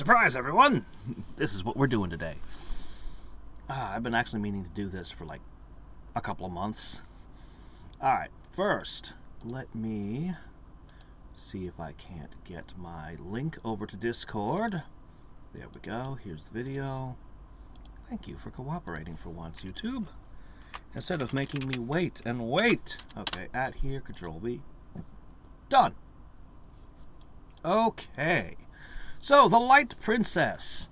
Surprise, everyone! This is what we're doing today. I've been actually meaning to do this for like a couple of months. Alright, first, let me see if I can't get my link over to Discord. There we go, here's the video. Thank you for cooperating for once, YouTube. Instead of making me wait and wait. Okay, at here, Control V. Done. Okay. So, The Light Princess.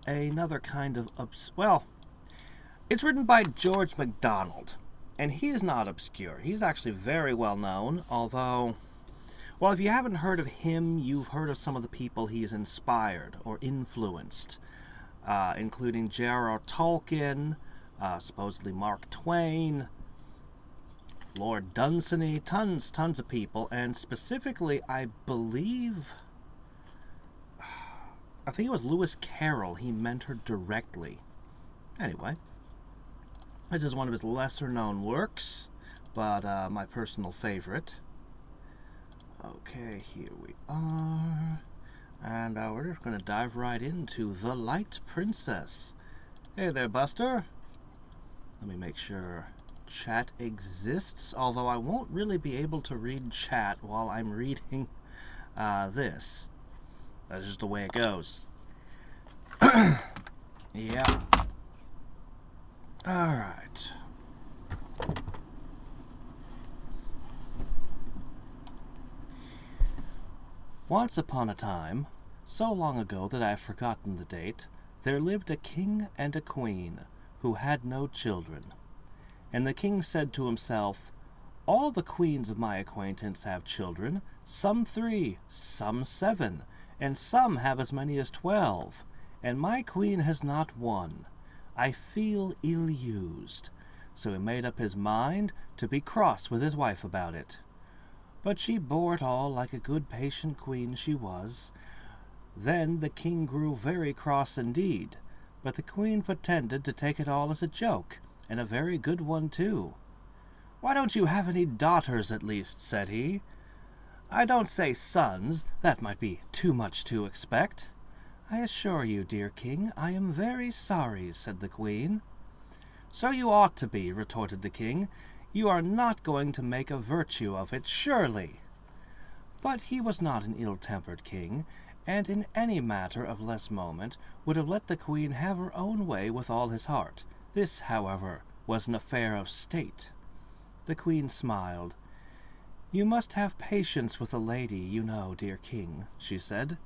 Another kind of well, it's written by George MacDonald, and he's not obscure. He's actually very well known, although, well, if you haven't heard of him, you've heard of some of the people he's inspired or influenced, including J.R.R. Tolkien, supposedly Mark Twain, Lord Dunsany, tons of people, and specifically, I think it was Lewis Carroll he mentored directly. Anyway, this is one of his lesser-known works, but my personal favorite. Okay, here we are, and we're just going to dive right into The Light Princess. Hey there, Buster. Let me make sure chat exists, although I won't really be able to read chat while I'm reading this. That's just the way it goes. Yeah. Alright. Once upon a time, so long ago that I've forgotten the date, there lived a king and a queen who had no children. And the king said to himself, "All the queens of my acquaintance have children, some 3, some 7, and some have as many as 12, and my queen has not one. I feel ill-used." So he made up his mind to be cross with his wife about it. But she bore it all like a good patient queen she was. Then the king grew very cross indeed, but the queen pretended to take it all as a joke, and a very good one, too. "Why don't you have any daughters, at least?" said he. "I don't say sons, that might be too much to expect." "I assure you, dear king, I am very sorry," said the queen. "So you ought to be," retorted the king. "You are not going to make a virtue of it, surely." But he was not an ill-tempered king, and in any matter of less moment would have let the queen have her own way with all his heart. This, however, was an affair of state. The queen smiled. "You must have patience with a lady, you know, dear king," she said.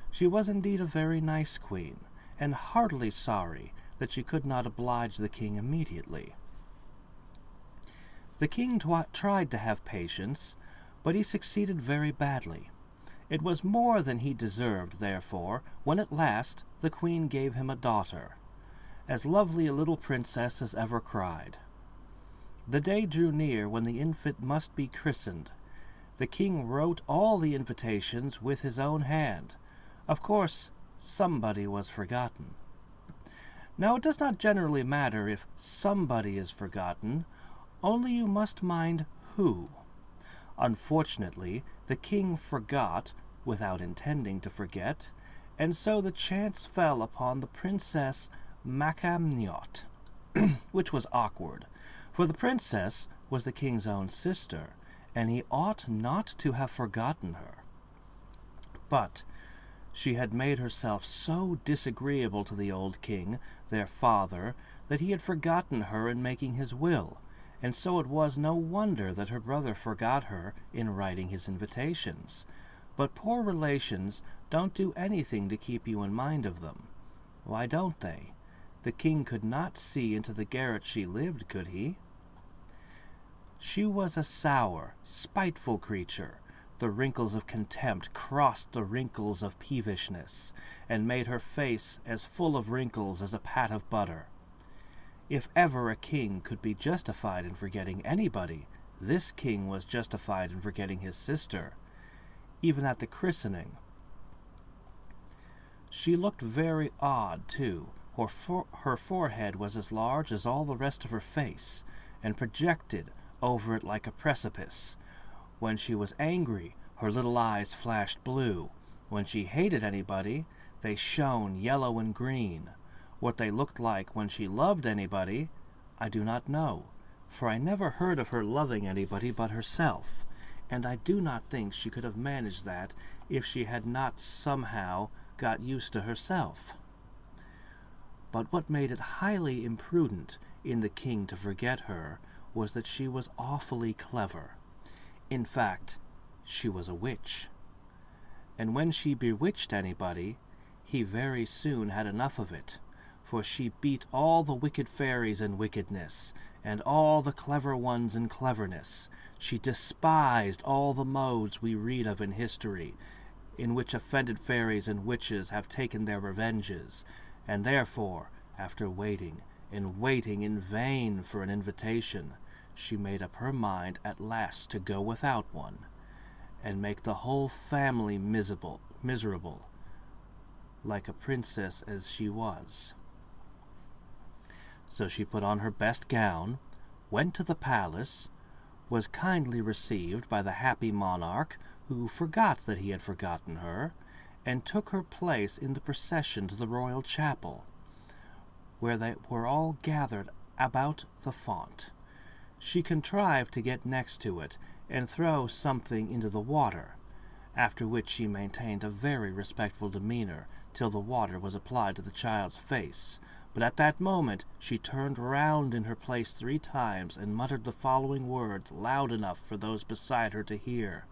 She was indeed a very nice queen, and heartily sorry that she could not oblige the king immediately. The king tried to have patience, but he succeeded very badly. It was more than he deserved, therefore, when at last the queen gave him a daughter, as lovely a little princess as ever cried. The day drew near when the infant must be christened. The king wrote all the invitations with his own hand. Of course, somebody was forgotten. Now, it does not generally matter if somebody is forgotten, only you must mind who. Unfortunately, the king forgot, without intending to forget, and so the chance fell upon the Princess MacDonald, which was awkward, for the princess was the king's own sister, and he ought not to have forgotten her. But she had made herself so disagreeable to the old king, their father, that he had forgotten her in making his will, and so it was no wonder that her brother forgot her in writing his invitations. But poor relations don't do anything to keep you in mind of them. Why don't they? The king could not see into the garret she lived, could he? She was a sour, spiteful creature. The wrinkles of contempt crossed the wrinkles of peevishness, and made her face as full of wrinkles as a pat of butter. If ever a king could be justified in forgetting anybody, this king was justified in forgetting his sister, even at the christening. She looked very odd, too. Her forehead was as large as all the rest of her face, and projected over it like a precipice. When she was angry, her little eyes flashed blue, When she hated anybody, they shone yellow and green. What they looked like when she loved anybody, I do not know, for I never heard of her loving anybody but herself, and I do not think she could have managed that if she had not somehow got used to herself. But what made it highly imprudent in the king to forget her was that she was awfully clever. In fact, she was a witch. And when she bewitched anybody, he very soon had enough of it, for she beat all the wicked fairies in wickedness, and all the clever ones in cleverness. She despised all the modes we read of in history, in which offended fairies and witches have taken their revenges, and therefore, after waiting and waiting in vain for an invitation, she made up her mind at last to go without one, and make the whole family miserable, like a princess as she was. So she put on her best gown, went to the palace, was kindly received by the happy monarch, who forgot that he had forgotten her, and took her place in the procession to the royal chapel, where they were all gathered about the font. She contrived to get next to it and throw something into the water, after which she maintained a very respectful demeanor till the water was applied to the child's face. But at that moment she turned round in her place 3 times and muttered the following words loud enough for those beside her to hear: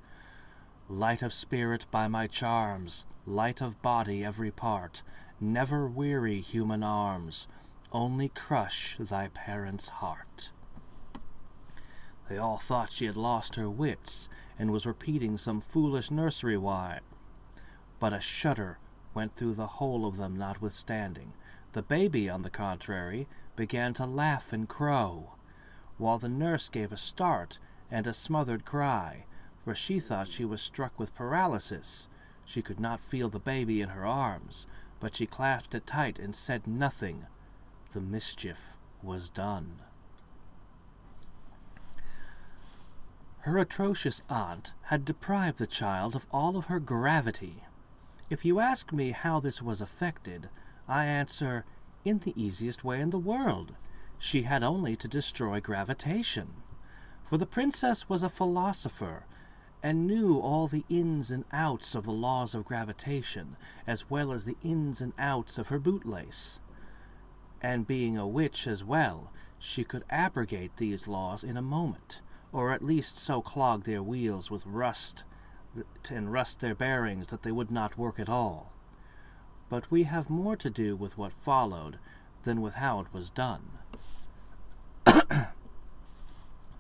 "Light of spirit by my charms, light of body every part, never weary human arms, only crush thy parents' heart." They all thought she had lost her wits, and was repeating some foolish nursery rhyme. But a shudder went through the whole of them notwithstanding. The baby, on the contrary, began to laugh and crow, while the nurse gave a start and a smothered cry, for she thought she was struck with paralysis. She could not feel the baby in her arms, but she clasped it tight and said nothing. The mischief was done. Her atrocious aunt had deprived the child of all of her gravity. If you ask me how this was effected, I answer, in the easiest way in the world. She had only to destroy gravitation. For the princess was a philosopher, and knew all the ins and outs of the laws of gravitation, as well as the ins and outs of her bootlace. And being a witch as well, she could abrogate these laws in a moment, or at least so clog their wheels with rust, and rust their bearings that they would not work at all. But we have more to do with what followed than with how it was done.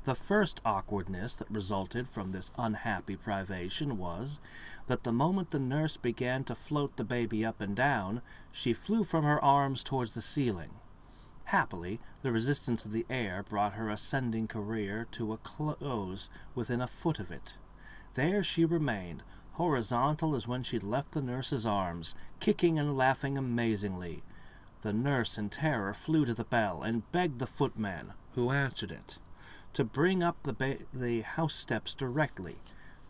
The first awkwardness that resulted from this unhappy privation was that the moment the nurse began to float the baby up and down, she flew from her arms towards the ceiling. Happily, the resistance of the air brought her ascending career to a close within a foot of it. There she remained, horizontal as when she'd left the nurse's arms, kicking and laughing amazingly. The nurse, in terror, flew to the bell and begged the footman, who answered it, to bring up the house steps directly.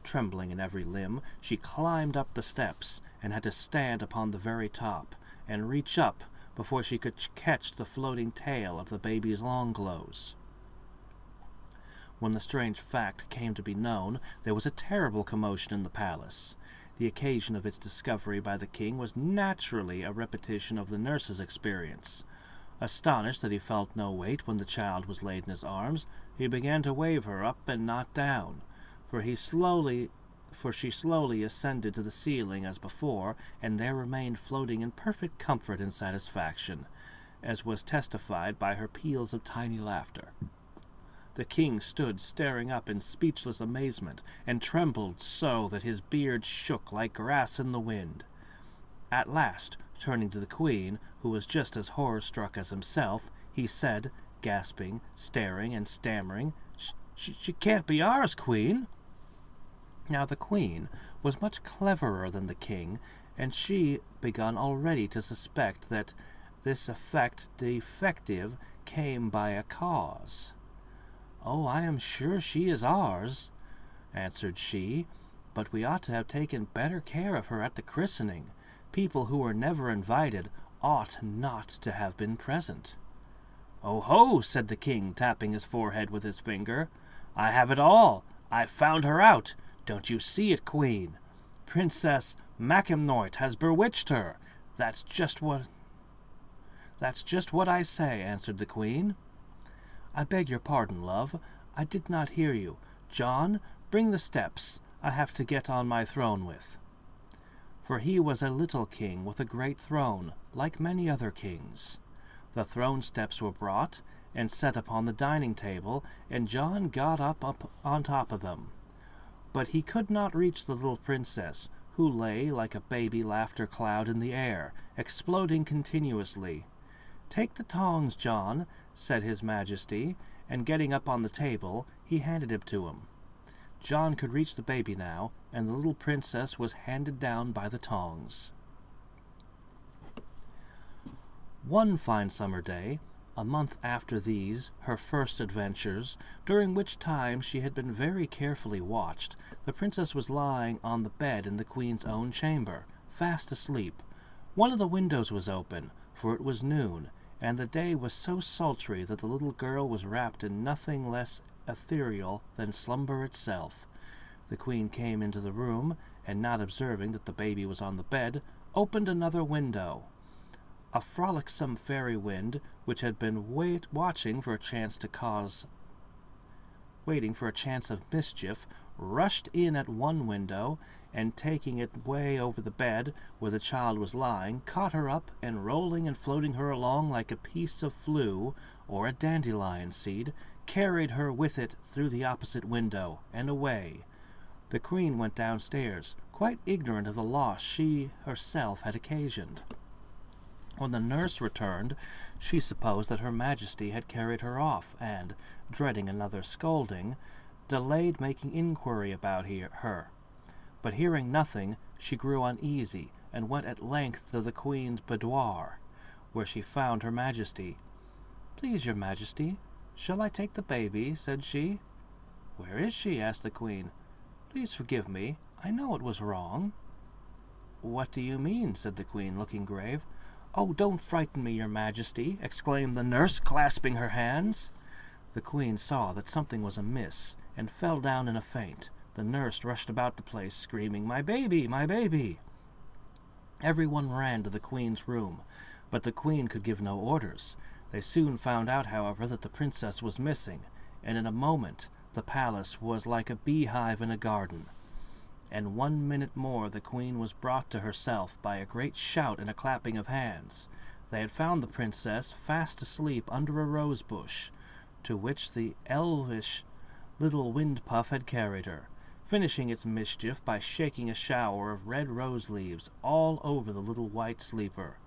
Trembling in every limb, she climbed up the steps, and had to stand upon the very top, and reach up before she could catch the floating tail of the baby's long clothes. When the strange fact came to be known, there was a terrible commotion in the palace. The occasion of its discovery by the king was naturally a repetition of the nurse's experience. Astonished that he felt no weight when the child was laid in his arms, he began to wave her up and not down, for she slowly ascended to the ceiling as before, and there remained floating in perfect comfort and satisfaction, as was testified by her peals of tiny laughter. The king stood staring up in speechless amazement, and trembled so that his beard shook like grass in the wind. At last, turning to the queen, who was just as horror-struck as himself, he said, gasping, staring, and stammering, She can't be ours, queen." Now the queen was much cleverer than the king, and she begun already to suspect that this effect defective came by a cause. "Oh, I am sure she is ours," answered she, but we ought to have taken better care of her at the christening. People who were never invited ought not to have been present." "Oh ho!" said the king, tapping his forehead with his finger. "I have it all. I've found her out. Don't you see it, Queen? Princess MacDonald has bewitched her. That's just what I say," answered the Queen. "I beg your pardon, love. I did not hear you. John, bring the steps I have to get on my throne with." For he was a little king with a great throne, like many other kings. The throne steps were brought and set upon the dining table, and John got up on top of them. But he could not reach the little princess, who lay like a baby laughter cloud in the air, exploding continuously. "Take the tongs, John," said his Majesty, and getting up on the table, he handed it to him. John could reach the baby now, and the little princess was handed down by the tongs. One fine summer day, a month after these, her first adventures, during which time she had been very carefully watched, the princess was lying on the bed in the queen's own chamber, fast asleep. One of the windows was open, for it was noon, and the day was so sultry that the little girl was wrapped in nothing less ethereal than slumber itself. The queen came into the room, and not observing that the baby was on the bed, opened another window. A frolicsome fairy wind, which had been waiting for a chance of mischief, rushed in at one window, and taking it way over the bed where the child was lying, caught her up, and rolling and floating her along like a piece of flue or a dandelion seed, carried her with it through the opposite window and away. The queen went downstairs, quite ignorant of the loss she herself had occasioned. When the nurse returned, she supposed that her Majesty had carried her off, and, dreading another scolding, delayed making inquiry about her. But hearing nothing, she grew uneasy, and went at length to the Queen's boudoir, where she found her Majesty. "Please, your Majesty, shall I take the baby?" said she. "Where is she?" asked the Queen. "Please forgive me. I know it was wrong." "What do you mean?" said the Queen, looking grave. "Oh, don't frighten me, your Majesty!" exclaimed the nurse, clasping her hands. The Queen saw that something was amiss, and fell down in a faint. The nurse rushed about the place, screaming, "My baby! My baby!" Everyone ran to the Queen's room, but the Queen could give no orders. They soon found out, however, that the princess was missing, and in a moment the palace was like a beehive in a garden. And 1 minute more the Queen was brought to herself by a great shout and a clapping of hands. They had found the princess fast asleep under a rose bush, to which the elvish little wind puff had carried her, finishing its mischief by shaking a shower of red rose leaves all over the little white sleeper.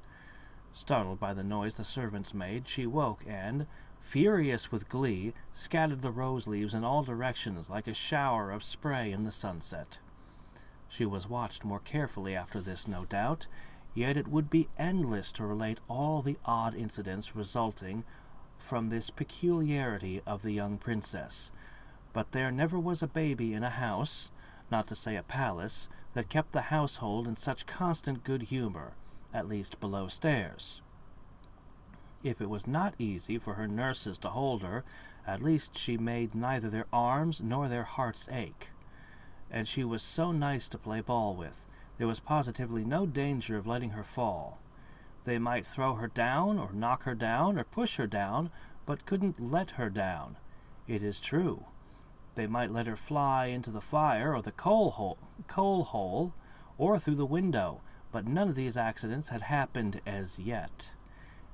Startled by the noise the servants made, she woke and, furious with glee, scattered the rose leaves in all directions like a shower of spray in the sunset. She was watched more carefully after this, no doubt, yet it would be endless to relate all the odd incidents resulting from this peculiarity of the young princess. But there never was a baby in a house, not to say a palace, that kept the household in such constant good humor, at least below stairs. If it was not easy for her nurses to hold her, at least she made neither their arms nor their hearts ache. And she was so nice to play ball with, there was positively no danger of letting her fall. They might throw her down, or knock her down, or push her down, but couldn't let her down. It is true. They might let her fly into the fire or the coal hole, or through the window, but none of these accidents had happened as yet.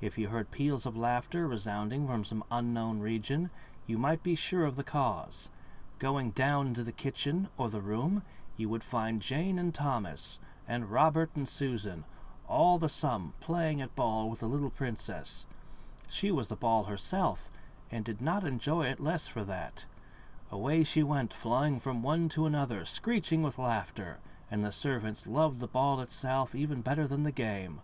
If you heard peals of laughter resounding from some unknown region, you might be sure of the cause. Going down into the kitchen or the room, you would find Jane and Thomas, and Robert and Susan, all the sum, playing at ball with the little princess. She was the ball herself, and did not enjoy it less for that. Away she went, flying from one to another, screeching with laughter, and the servants loved the ball itself even better than the game.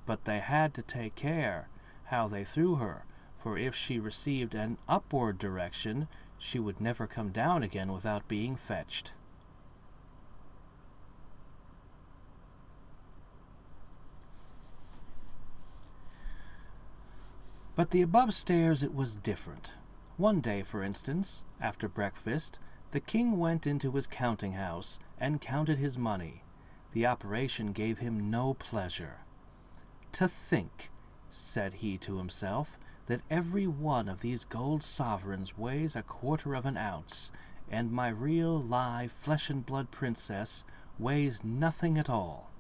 But they had to take care how they threw her, for if she received an upward direction, she would never come down again without being fetched. But the above stairs it was different. One day, for instance, after breakfast, the king went into his counting house and counted his money. The operation gave him no pleasure. "To think," said he to himself, "that every one of these gold sovereigns weighs 1/4 of an ounce, and my real, live, flesh-and-blood princess weighs nothing at all."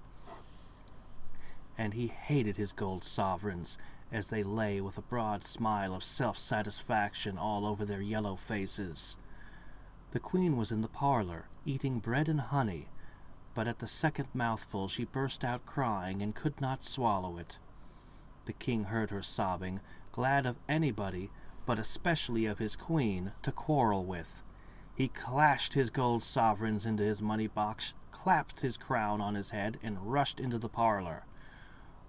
And he hated his gold sovereigns as they lay with a broad smile of self-satisfaction all over their yellow faces. The queen was in the parlor, eating bread and honey, but at the second mouthful she burst out crying and could not swallow it. The king heard her sobbing, glad of anybody, but especially of his queen, to quarrel with. He clashed his gold sovereigns into his money-box, clapped his crown on his head, and rushed into the parlor.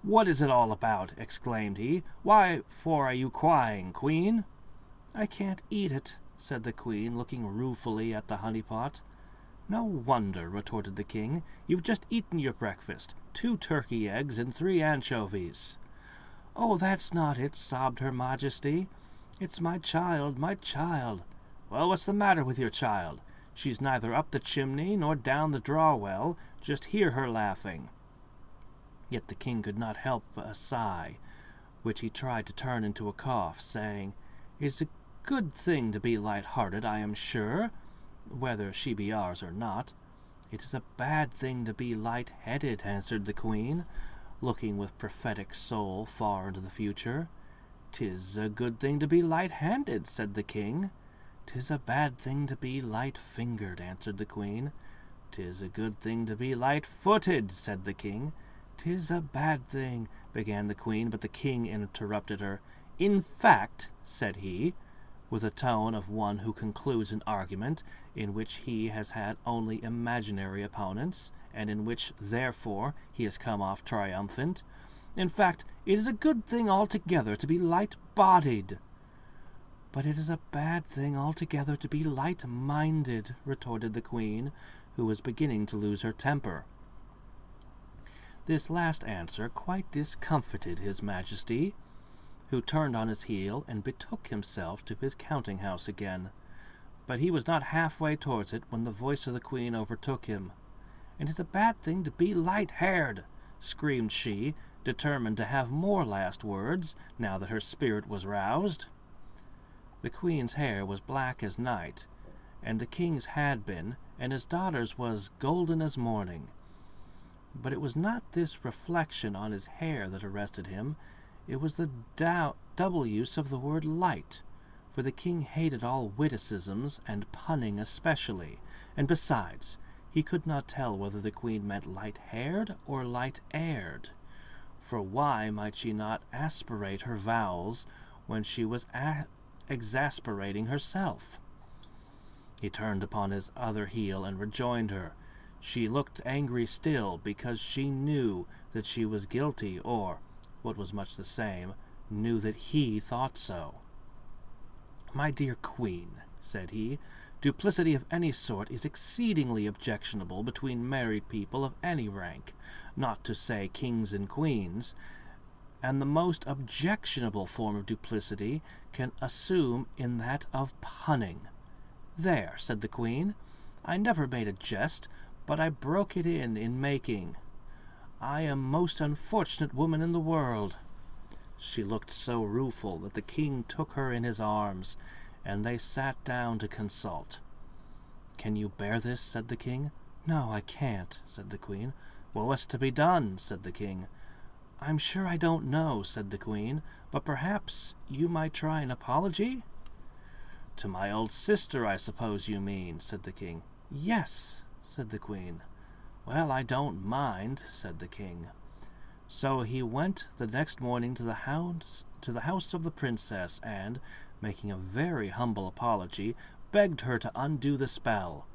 "What is it all about?" exclaimed he. "Why for are you crying, queen?" "I can't eat it," said the queen, looking ruefully at the honey-pot. "No wonder," retorted the king. "You've just eaten your breakfast, 2 turkey eggs and 3 anchovies." "Oh, that's not it," sobbed her majesty. "It's my child, my child." "Well, what's the matter with your child? She's neither up the chimney nor down the draw-well. Just hear her laughing." Yet the king could not help a sigh, which he tried to turn into a cough, saying, "It's a good thing to be light-hearted, I am sure, whether she be ours or not." "It is a bad thing to be light-headed," answered the queen, looking with prophetic soul far into the future. "'Tis a good thing to be light-handed," said the king. "'Tis a bad thing to be light-fingered," answered the queen. "'Tis a good thing to be light-footed," said the king. "'Tis a bad thing," began the queen, but the king interrupted her. "In fact," said he, with a tone of one who concludes an argument in which he has had only imaginary opponents, and in which, therefore, he has come off triumphant, "in fact, it is a good thing altogether to be light-bodied." "But it is a bad thing altogether to be light-minded," retorted the queen, who was beginning to lose her temper. This last answer quite discomfited his majesty, who turned on his heel and betook himself to his counting-house again. But he was not halfway towards it when the voice of the queen overtook him. "It is a bad thing to be light-haired," screamed she, determined to have more last words, now that her spirit was roused. The queen's hair was black as night, and the king's had been, and his daughter's was golden as morning. But it was not this reflection on his hair that arrested him. It was the double use of the word light, for the king hated all witticisms, and punning especially, and besides, he could not tell whether the queen meant light-haired or light-aired. For why might she not aspirate her vowels when she was exasperating herself? He turned upon his other heel and rejoined her. She looked angry still, because she knew that she was guilty, or, what was much the same, knew that he thought so. "My dear queen," said he, "duplicity of any sort is exceedingly objectionable between married people of any rank, not to say kings and queens, and the most objectionable form of duplicity can assume in that of punning." "There," said the queen, "I never made a jest, but I broke it in making. I am most unfortunate woman in the world." She looked so rueful that the king took her in his arms, and they sat down to consult. "Can you bear this?" said the king. "No, I can't," said the queen. "Well, what's to be done?" said the king. "I'm sure I don't know," said the queen, "but perhaps you might try an apology?" "To my old sister, I suppose you mean," said the king. "Yes," said the queen. "Well, I don't mind," said the king. So he went the next morning to the house of the princess, and, making a very humble apology, begged her to undo the spell.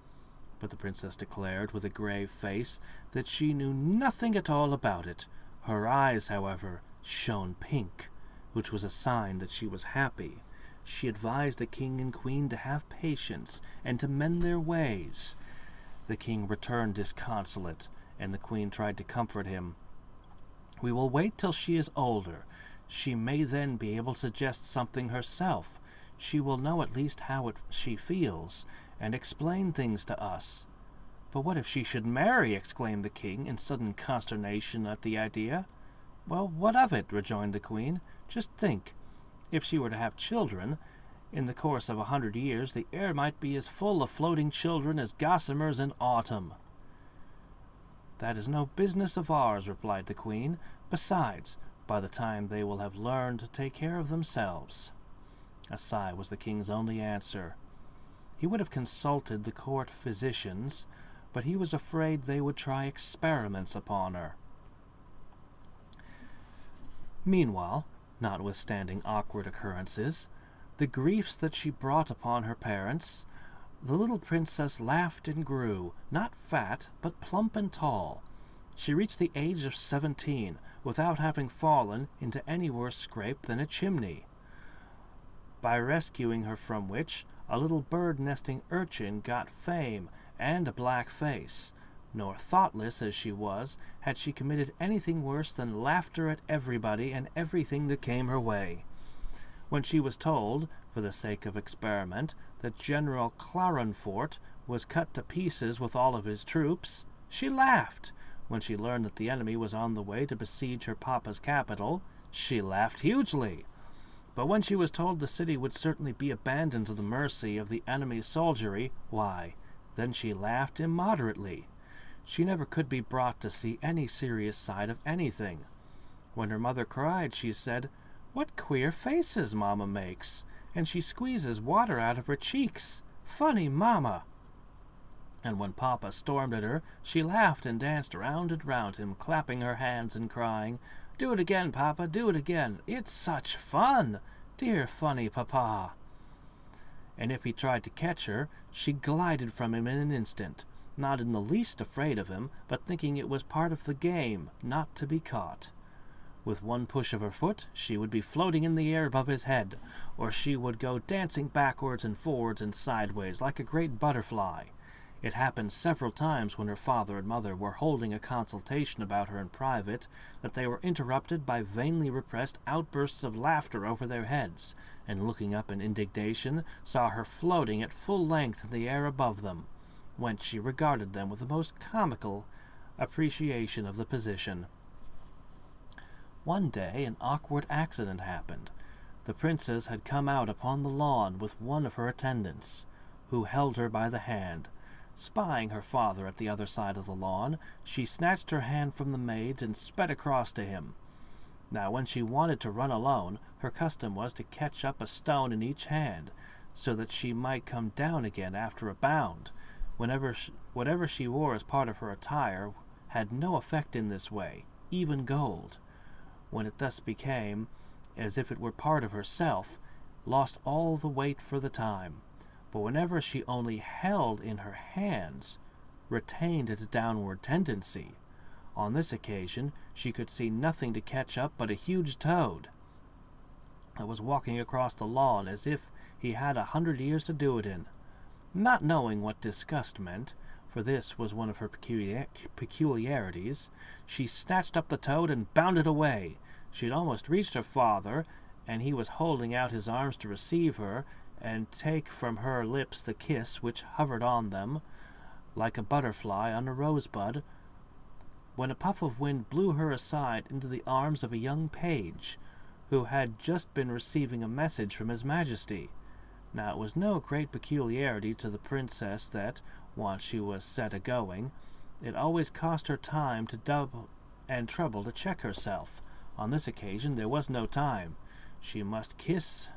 But the princess declared, with a grave face, that she knew nothing at all about it. Her eyes, however, shone pink, which was a sign that she was happy. She advised the king and queen to have patience, and to mend their ways. The king returned disconsolate, and the queen tried to comfort him. "We will wait till she is older. She may then be able to suggest something herself. She will know at least how she feels, and explain things to us." "But what if she should marry?" exclaimed the king, in sudden consternation at the idea. "Well, what of it?" rejoined the queen. "Just think, if she were to have children, in the course of 100 years the air might be as full of floating children as gossamers in autumn." "That is no business of ours," replied the queen. "Besides, by the time they will have learned to take care of themselves." A sigh was the king's only answer. He would have consulted the court physicians, but he was afraid they would try experiments upon her. Meanwhile, notwithstanding awkward occurrences, the griefs that she brought upon her parents, the little princess laughed and grew, not fat, but plump and tall. She reached the age of 17 without having fallen into any worse scrape than a chimney, by rescuing her from which a little bird-nesting urchin got fame and a black face. Nor thoughtless as she was, had she committed anything worse than laughter at everybody and everything that came her way. When she was told, for the sake of experiment, that General Clarenfort was cut to pieces with all of his troops, she laughed. When she learned that the enemy was on the way to besiege her papa's capital, she laughed hugely. But when she was told the city would certainly be abandoned to the mercy of the enemy's soldiery, why, then she laughed immoderately. She never could be brought to see any serious side of anything. When her mother cried, she said, "What queer faces Mamma makes, and she squeezes water out of her cheeks. Funny Mamma!" And when Papa stormed at her, she laughed and danced round and round him, clapping her hands and crying, "Do it again, Papa, do it again. It's such fun! Dear funny Papa!" And if he tried to catch her, she glided from him in an instant, not in the least afraid of him, but thinking it was part of the game, not to be caught. With one push of her foot, she would be floating in the air above his head, or she would go dancing backwards and forwards and sideways like a great butterfly. It happened several times when her father and mother were holding a consultation about her in private, that they were interrupted by vainly repressed outbursts of laughter over their heads, and looking up in indignation, saw her floating at full length in the air above them, whence she regarded them with the most comical appreciation of the position. One day an awkward accident happened. The princess had come out upon the lawn with one of her attendants, who held her by the hand. Spying her father at the other side of the lawn, she snatched her hand from the maid's and sped across to him. Now when she wanted to run alone, her custom was to catch up a stone in each hand, so that she might come down again after a bound. Whatever she wore as part of her attire had no effect in this way, even gold, when it thus became as if it were part of herself, lost all the weight for the time. But whenever she only held in her hands, retained its downward tendency. On this occasion she could see nothing to catch up but a huge toad that was walking across the lawn as if he had 100 years to do it in. Not knowing what disgust meant, for this was one of her peculiarities, she snatched up the toad and bounded away. She had almost reached her father, and he was holding out his arms to receive her, and take from her lips the kiss which hovered on them, like a butterfly on a rosebud, when a puff of wind blew her aside into the arms of a young page, who had just been receiving a message from his Majesty. Now it was no great peculiarity to the princess that, once she was set a-going, it always cost her time to double and trouble to check herself. On this occasion there was no time. She must kiss,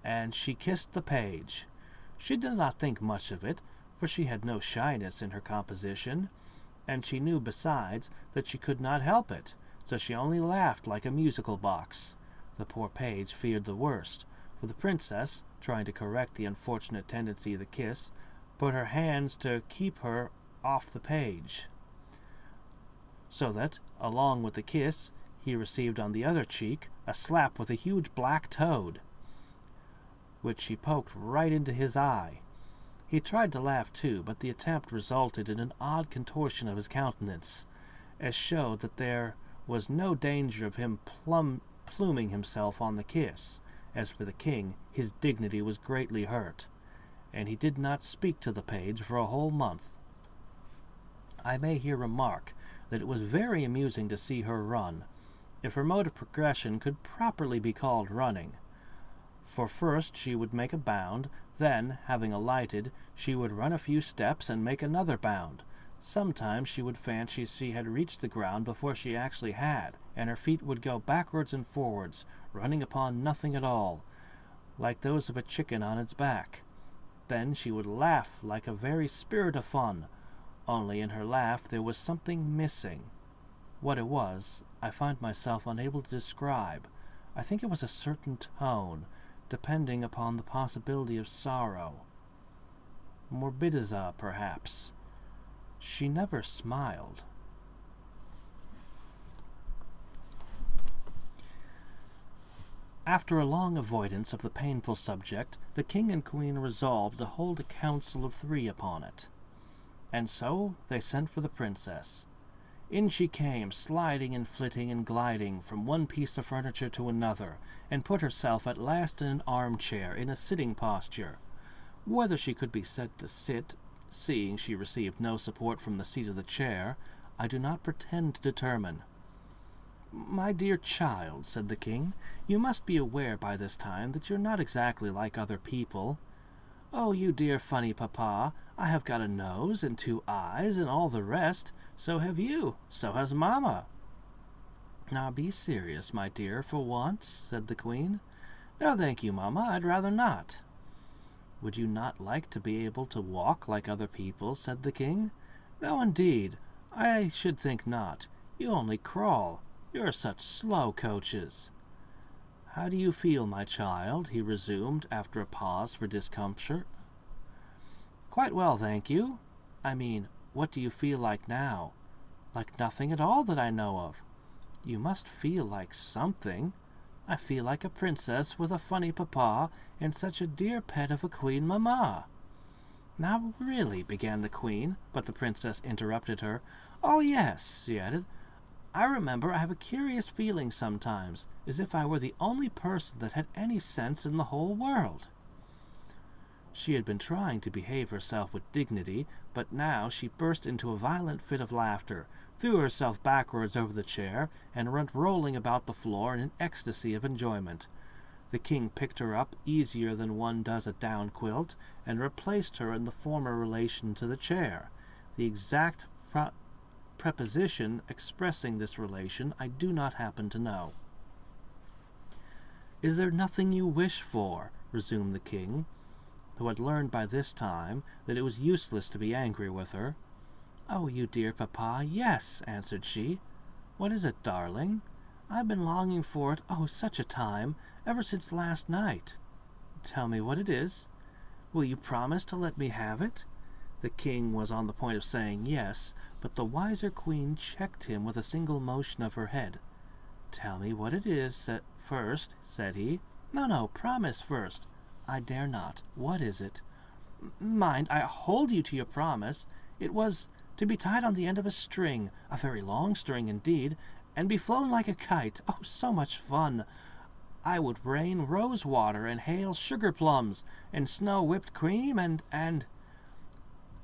and she kissed the page. She did not think much of it, for she had no shyness in her composition, and she knew besides that she could not help it, so she only laughed like a musical box. The poor page feared the worst, for the princess, trying to correct the unfortunate tendency of the kiss, put her hands to keep her off the page, so that, along with the kiss, he received on the other cheek a slap with a huge black toad, which she poked right into his eye. He tried to laugh too, but the attempt resulted in an odd contortion of his countenance, as showed that there was no danger of him pluming himself on the kiss. As for the king, his dignity was greatly hurt, and he did not speak to the page for a whole month. I may here remark that it was very amusing to see her run, if her mode of progression could properly be called running. For first she would make a bound, then, having alighted, she would run a few steps and make another bound. Sometimes she would fancy she had reached the ground before she actually had, and her feet would go backwards and forwards, running upon nothing at all, like those of a chicken on its back. Then she would laugh like a very spirit of fun, only in her laugh there was something missing. What it was, I find myself unable to describe. I think it was a certain tone, depending upon the possibility of sorrow. Morbidizza, perhaps. She never smiled. After a long avoidance of the painful subject, the king and queen resolved to hold a council of 3 upon it. And so they sent for the princess. In she came, sliding and flitting and gliding from one piece of furniture to another, and put herself at last in an armchair in a sitting posture. Whether she could be said to sit, seeing she received no support from the seat of the chair, I do not pretend to determine. "My dear child," said the king, "you must be aware by this time that you're not exactly like other people. Oh, you dear funny papa, I have got a nose and 2 eyes and all the rest. So have you. So has mamma." "Now be serious, my dear, for once," said the queen. "No, thank you, mamma, I'd rather not." "Would you not like to be able to walk like other people?" said the king. "No, indeed, I should think not. You only crawl. You're such slow coaches." "How do you feel, my child?" he resumed, after a pause for discomfort. "Quite well, thank you. I mean, what do you feel like now?" "Like nothing at all that I know of." "You must feel like something." "I feel like a princess with a funny papa and such a dear pet of a queen mamma." "Now really," began the queen, but the princess interrupted her. "Oh yes," she added, "I remember I have a curious feeling sometimes, as if I were the only person that had any sense in the whole world." She had been trying to behave herself with dignity, but now she burst into a violent fit of laughter, threw herself backwards over the chair, and went rolling about the floor in an ecstasy of enjoyment. The king picked her up easier than one does a down quilt, and replaced her in the former relation to the chair. The exact preposition expressing this relation I do not happen to know. "Is there nothing you wish for?" resumed the king, who had learned by this time that it was useless to be angry with her. "Oh, you dear papa, yes," answered she. "What is it, darling?" "I've been longing for it, oh, such a time, ever since last night." "Tell me what it is." "Will you promise to let me have it?" The king was on the point of saying yes, but the wiser queen checked him with a single motion of her head. "Tell me what it is first," said he. No, promise first." "I dare not. What is it?" "Mind, I hold you to your promise. It was to be tied on the end of a string, a very long string indeed, and be flown like a kite. Oh, so much fun! I would rain rose water and hail sugar plums and snow whipped cream and—"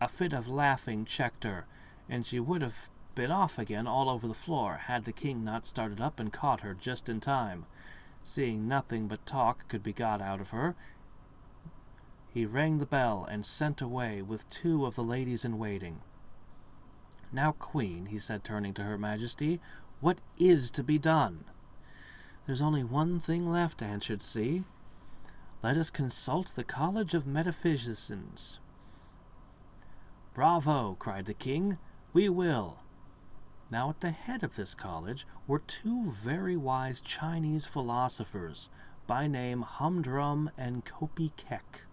A fit of laughing checked her, and she would have been off again all over the floor had the king not started up and caught her just in time. Seeing nothing but talk could be got out of her, he rang the bell and sent away with 2 of the ladies-in-waiting. "Now, Queen," he said, turning to Her Majesty, "what is to be done?" "There's only one thing left," answered she. "Let us consult the College of Metaphysicians." "Bravo!" cried the king. "We will." Now at the head of this college were 2 very wise Chinese philosophers, by name Humdrum and Kopi Kek.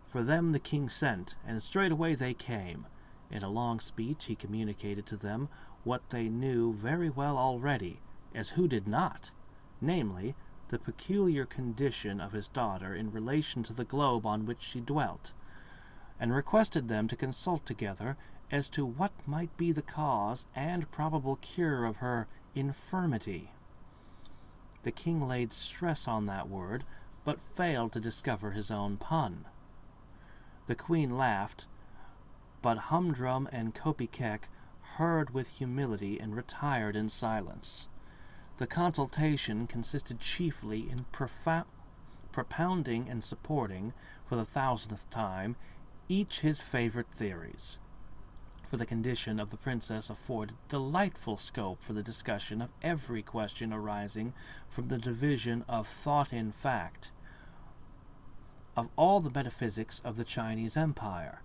For them the king sent, and straightway they came. In a long speech he communicated to them what they knew very well already, as who did not, namely, the peculiar condition of his daughter in relation to the globe on which she dwelt, and requested them to consult together as to what might be the cause and probable cure of her infirmity. The king laid stress on that word, but failed to discover his own pun. The queen laughed, but Humdrum and Kopekek heard with humility and retired in silence. The consultation consisted chiefly in propounding and supporting, for the 1000th time, each his favorite theories. For the condition of the princess afforded delightful scope for the discussion of every question arising from the division of thought in fact, of all the metaphysics of the Chinese Empire.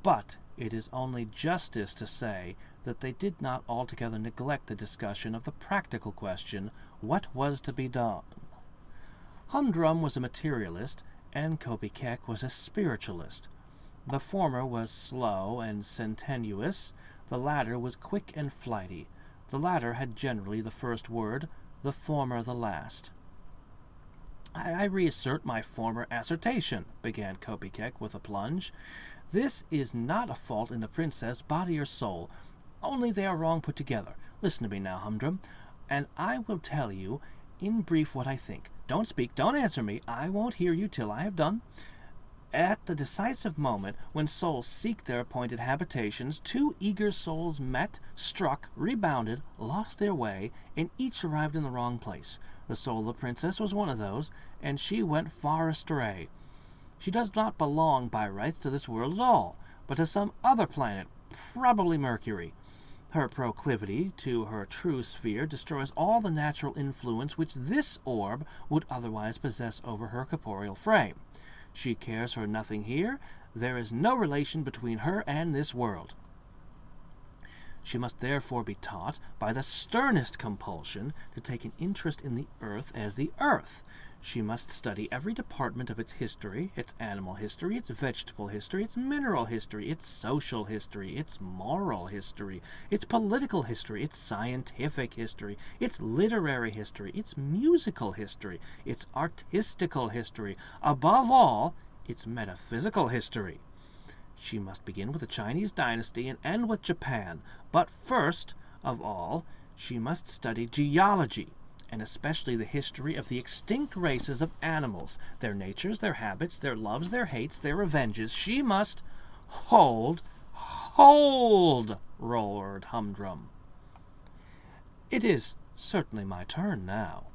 But it is only justice to say that they did not altogether neglect the discussion of the practical question, what was to be done. Humdrum was a materialist, and Kopekek was a spiritualist. The former was slow and sententious, the latter was quick and flighty. The latter had generally the first word, the former the last. I reassert my former assertion, began Kopekek with a plunge. This is not a fault in the princess, body or soul, only they are wrong put together. Listen to me now, Humdrum, and I will tell you in brief what I think. Don't speak, don't answer me, I won't hear you till I have done. At the decisive moment when souls seek their appointed habitations, two eager souls met, struck, rebounded, lost their way, and each arrived in the wrong place. The soul of the princess was one of those, and she went far astray. She does not belong by rights to this world at all, but to some other planet, probably Mercury. Her proclivity to her true sphere destroys all the natural influence which this orb would otherwise possess over her corporeal frame. She cares for nothing here. There is no relation between her and this world. She must therefore be taught, by the sternest compulsion, to take an interest in the earth as the earth. She must study every department of its history, its animal history, its vegetable history, its mineral history, its social history, its moral history, its political history, its scientific history, its literary history, its musical history, its artistical history, above all, its metaphysical history. She must begin with the Chinese dynasty and end with Japan, but first of all, she must study geology, and especially the history of the extinct races of animals, their natures, their habits, their loves, their hates, their revenges. She must hold, roared Humdrum. It is certainly my turn now.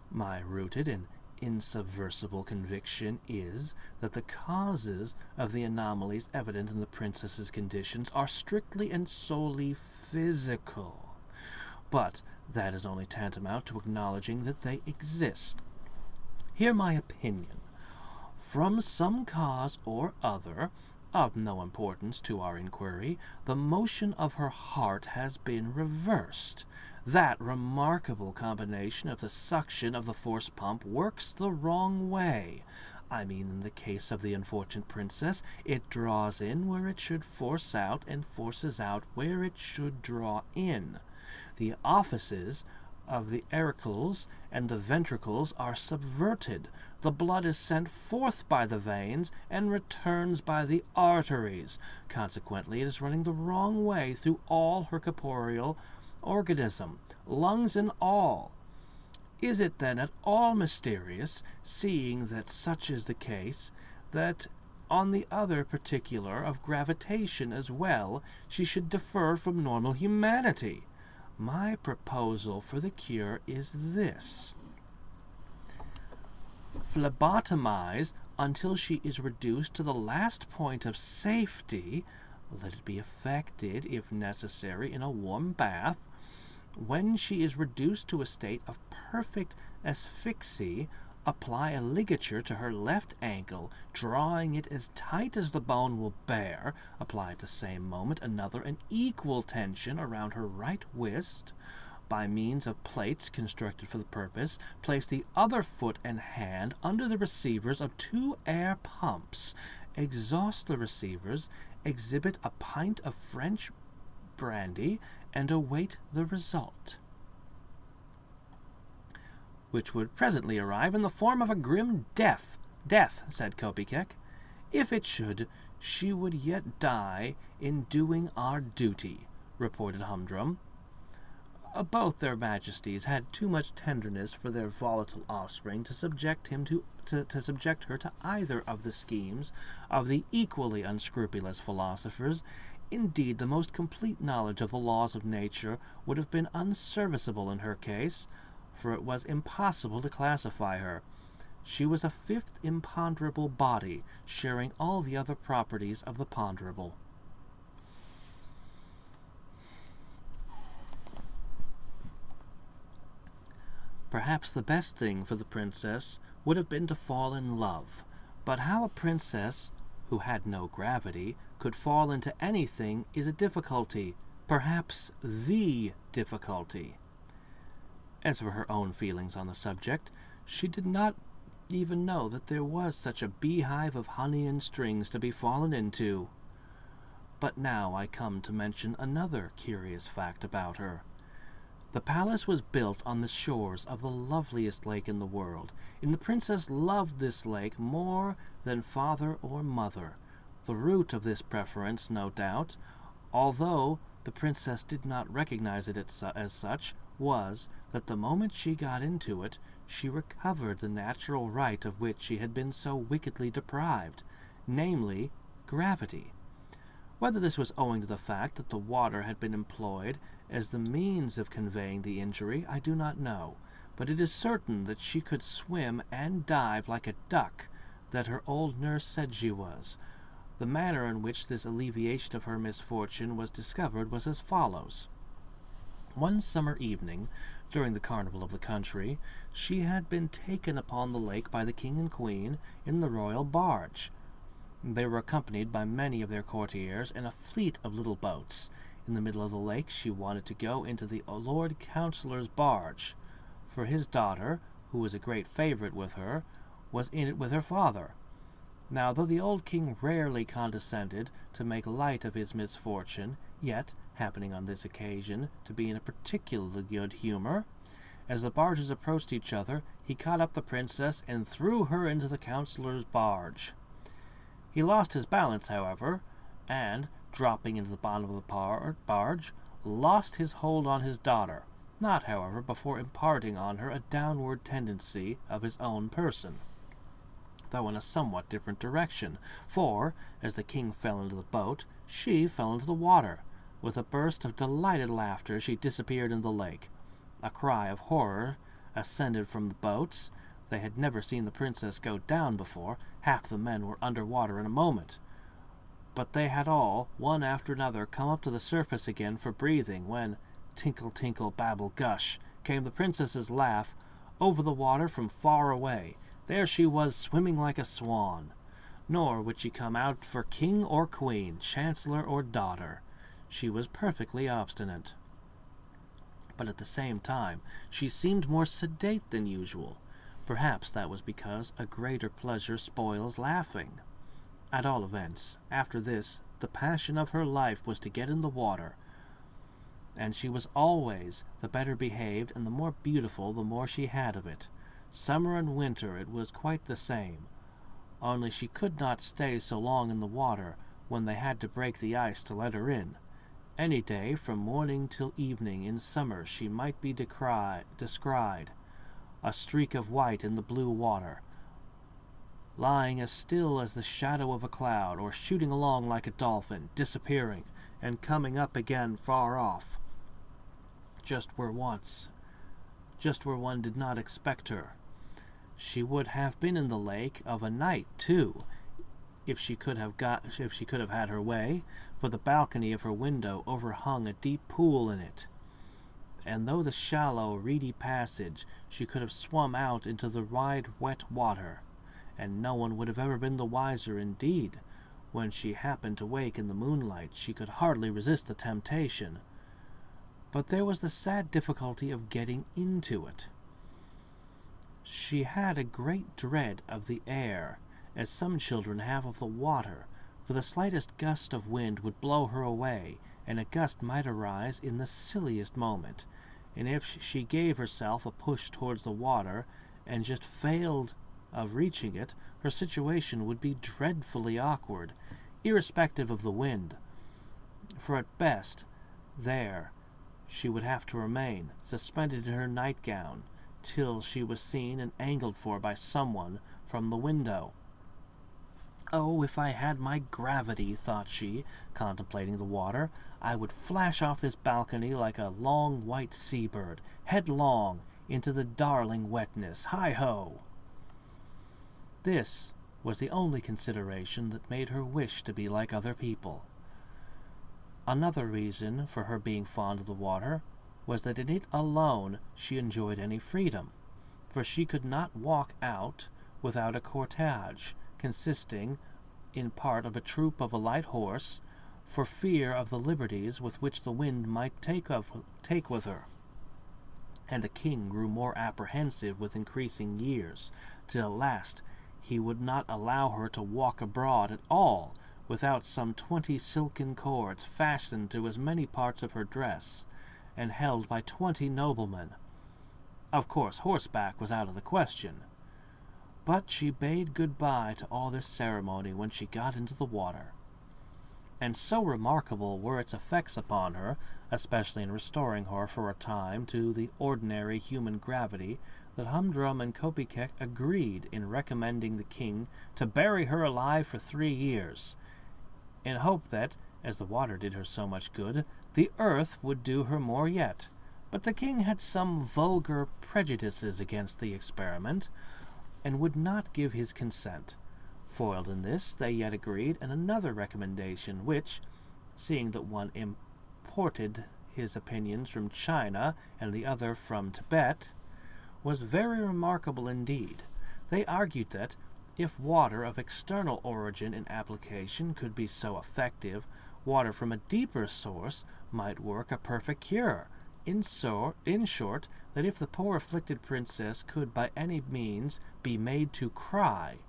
My rooted and insubversible conviction is that the causes of the anomalies evident in the princess's conditions are strictly and solely physical. But that is only tantamount to acknowledging that they exist. Hear my opinion. From some cause or other, of no importance to our inquiry, the motion of her heart has been reversed. That remarkable combination of the suction of the force pump works the wrong way. I mean, in the case of the unfortunate princess, it draws in where it should force out and forces out where it should draw in. The offices of the auricles and the ventricles are subverted. The blood is sent forth by the veins and returns by the arteries. Consequently, it is running the wrong way through all her corporeal organism, lungs and all. Is it then at all mysterious, seeing that such is the case, that on the other particular of gravitation as well, she should differ from normal humanity? My proposal for the cure is this. Phlebotomize until she is reduced to the last point of safety. Let it be effected, if necessary, in a warm bath. When she is reduced to a state of perfect asphyxia, apply a ligature to her left ankle, drawing it as tight as the bone will bear. Apply at the same moment another and equal tension around her right wrist. By means of plates constructed for the purpose, place the other foot and hand under the receivers of 2 air pumps. Exhaust the receivers, exhibit a pint of French brandy, and await the result, which would presently arrive in the form of a grim death. Death, said Kopekek. If it should, she would yet die in doing our duty, reported Humdrum. Both their majesties had too much tenderness for their volatile offspring to subject her to either of the schemes of the equally unscrupulous philosophers. Indeed, the most complete knowledge of the laws of nature would have been unserviceable in her case, for it was impossible to classify her. She was a fifth imponderable body, sharing all the other properties of the ponderable. Perhaps the best thing for the princess would have been to fall in love, but how a princess, who had no gravity, could fall into anything is a difficulty, perhaps the difficulty. As for her own feelings on the subject, she did not even know that there was such a beehive of honey and strings to be fallen into. But now I come to mention another curious fact about her. The palace was built on the shores of the loveliest lake in the world, and the princess loved this lake more than father or mother. The root of this preference, no doubt, although the princess did not recognize it as such, was that the moment she got into it, she recovered the natural right of which she had been so wickedly deprived, namely, gravity. Whether this was owing to the fact that the water had been employed as the means of conveying the injury, I do not know, but it is certain that she could swim and dive like a duck, that her old nurse said she was. The manner in which this alleviation of her misfortune was discovered was as follows. One summer evening, during the carnival of the country, she had been taken upon the lake by the king and queen in the royal barge. They were accompanied by many of their courtiers in a fleet of little boats. In the middle of the lake she wanted to go into the Lord Councillor's barge, for his daughter, who was a great favourite with her, was in it with her father. Now, though the old king rarely condescended to make light of his misfortune, yet, happening on this occasion to be in a particularly good humour, as the barges approached each other, he caught up the princess and threw her into the councillor's barge. He lost his balance, however, and, dropping into the bottom of the barge, lost his hold on his daughter, not, however, before imparting on her a downward tendency of his own person, though in a somewhat different direction, for, as the king fell into the boat, she fell into the water. With a burst of delighted laughter she disappeared in the lake. A cry of horror ascended from the boats. They had never seen the princess go down before. Half the men were under water in a moment. But they had all, one after another, come up to the surface again for breathing, when, tinkle, tinkle, babble, gush, came the princess's laugh over the water from far away. There she was, swimming like a swan. Nor would she come out for king or queen, chancellor or daughter. She was perfectly obstinate. But at the same time, she seemed more sedate than usual. Perhaps that was because a greater pleasure spoils laughing. At all events, after this, the passion of her life was to get in the water, and she was always the better behaved and the more beautiful the more she had of it. Summer and winter it was quite the same, only she could not stay so long in the water when they had to break the ice to let her in. Any day, from morning till evening in summer, she might be descried, a streak of white in the blue water, lying as still as the shadow of a cloud, or shooting along like a dolphin, disappearing, and coming up again far off, just where one did not expect her. She would have been in the lake of a night, too, if she could have had her way, for the balcony of her window overhung a deep pool in it, and though the shallow, reedy passage, she could have swum out into the wide, wet water, and no one would have ever been the wiser. Indeed, when she happened to wake in the moonlight, she could hardly resist the temptation. But there was the sad difficulty of getting into it. She had a great dread of the air, as some children have of the water, for the slightest gust of wind would blow her away, and a gust might arise in the silliest moment, and if she gave herself a push towards the water, and just failed of reaching it, her situation would be dreadfully awkward, irrespective of the wind, for at best there she would have to remain, suspended in her nightgown, till she was seen and angled for by someone from the window. "Oh, if I had my gravity," thought she, contemplating the water, "I would flash off this balcony like a long white sea-bird, headlong into the darling wetness. Hi-ho!" This was the only consideration that made her wish to be like other people. Another reason for her being fond of the water was that in it alone she enjoyed any freedom, for she could not walk out without a cortege, consisting in part of a troop of a light horse, for fear of the liberties with which the wind might take with her. And the king grew more apprehensive with increasing years, till at last he would not allow her to walk abroad at all without some 20 silken cords fastened to as many parts of her dress, and held by 20 noblemen. Of course, horseback was out of the question. But she bade good-bye to all this ceremony when she got into the water. And so remarkable were its effects upon her, especially in restoring her for a time to the ordinary human gravity, that Humdrum and Kopykeck agreed in recommending the king to bury her alive for 3 years, in hope that, as the water did her so much good, the earth would do her more yet. But the king had some vulgar prejudices against the experiment, and would not give his consent. Foiled in this, they yet agreed in another recommendation, which, seeing that one imported his opinions from China and the other from Tibet, was very remarkable indeed. They argued that, if water of external origin and application could be so effective, water from a deeper source might work a perfect cure. In short, that if the poor afflicted princess could by any means be made to cry,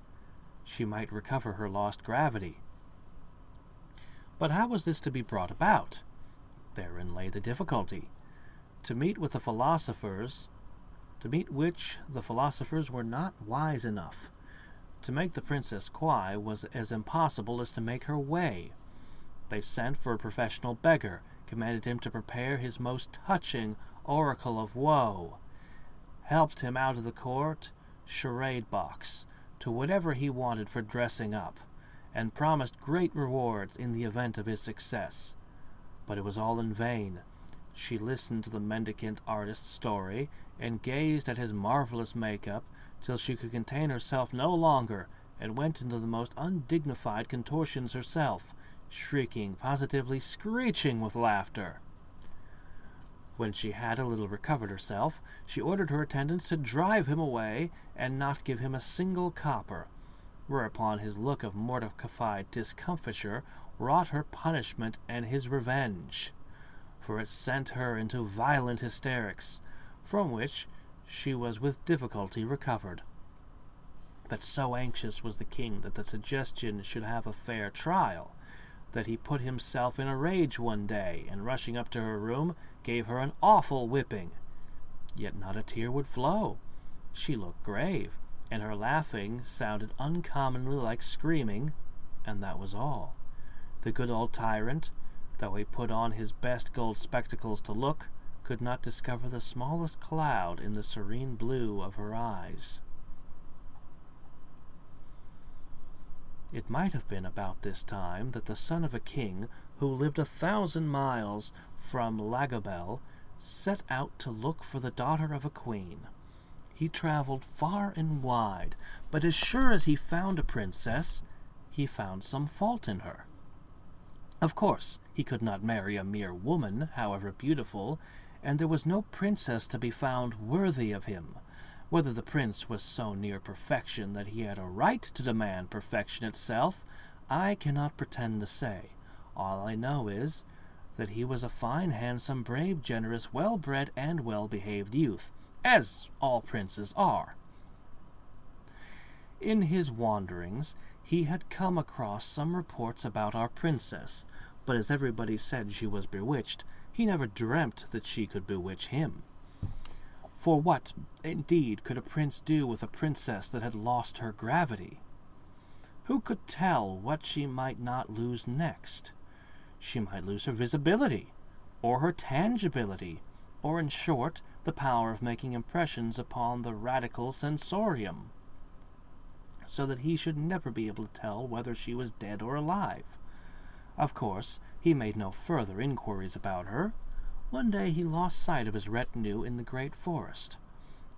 she might recover her lost gravity. But how was this to be brought about? Therein lay the difficulty. To meet which the philosophers were not wise enough. To make the princess cry was as impossible as to make her weigh. They sent for a professional beggar, commanded him to prepare his most touching oracle of woe, helped him out of the court charade box to whatever he wanted for dressing up, and promised great rewards in the event of his success. But it was all in vain. She listened to the mendicant artist's story, and gazed at his marvelous make-up, till she could contain herself no longer, and went into the most undignified contortions herself, shrieking, positively screeching with laughter. When she had a little recovered herself, she ordered her attendants to drive him away, and not give him a single copper, whereupon his look of mortified discomfiture wrought her punishment and his revenge, for it sent her into violent hysterics, from which she was with difficulty recovered. But so anxious was the king that the suggestion should have a fair trial, that he put himself in a rage one day, and rushing up to her room, gave her an awful whipping. Yet not a tear would flow. She looked grave, and her laughing sounded uncommonly like screaming, and that was all. The good old tyrant, though he put on his best gold spectacles to look, could not discover the smallest cloud in the serene blue of her eyes. It might have been about this time that the son of a king, who lived 1,000 miles from Lagobel, set out to look for the daughter of a queen. He traveled far and wide, but as sure as he found a princess, he found some fault in her. Of course, he could not marry a mere woman, however beautiful, and there was no princess to be found worthy of him. Whether the prince was so near perfection that he had a right to demand perfection itself, I cannot pretend to say. All I know is that he was a fine, handsome, brave, generous, well-bred, and well-behaved youth, as all princes are. In his wanderings, he had come across some reports about our princess, but as everybody said she was bewitched, he never dreamt that she could bewitch him. For what, indeed, could a prince do with a princess that had lost her gravity? Who could tell what she might not lose next? She might lose her visibility, or her tangibility, or in short, the power of making impressions upon the radical sensorium, so that he should never be able to tell whether she was dead or alive. Of course, he made no further inquiries about her. One day he lost sight of his retinue in the great forest.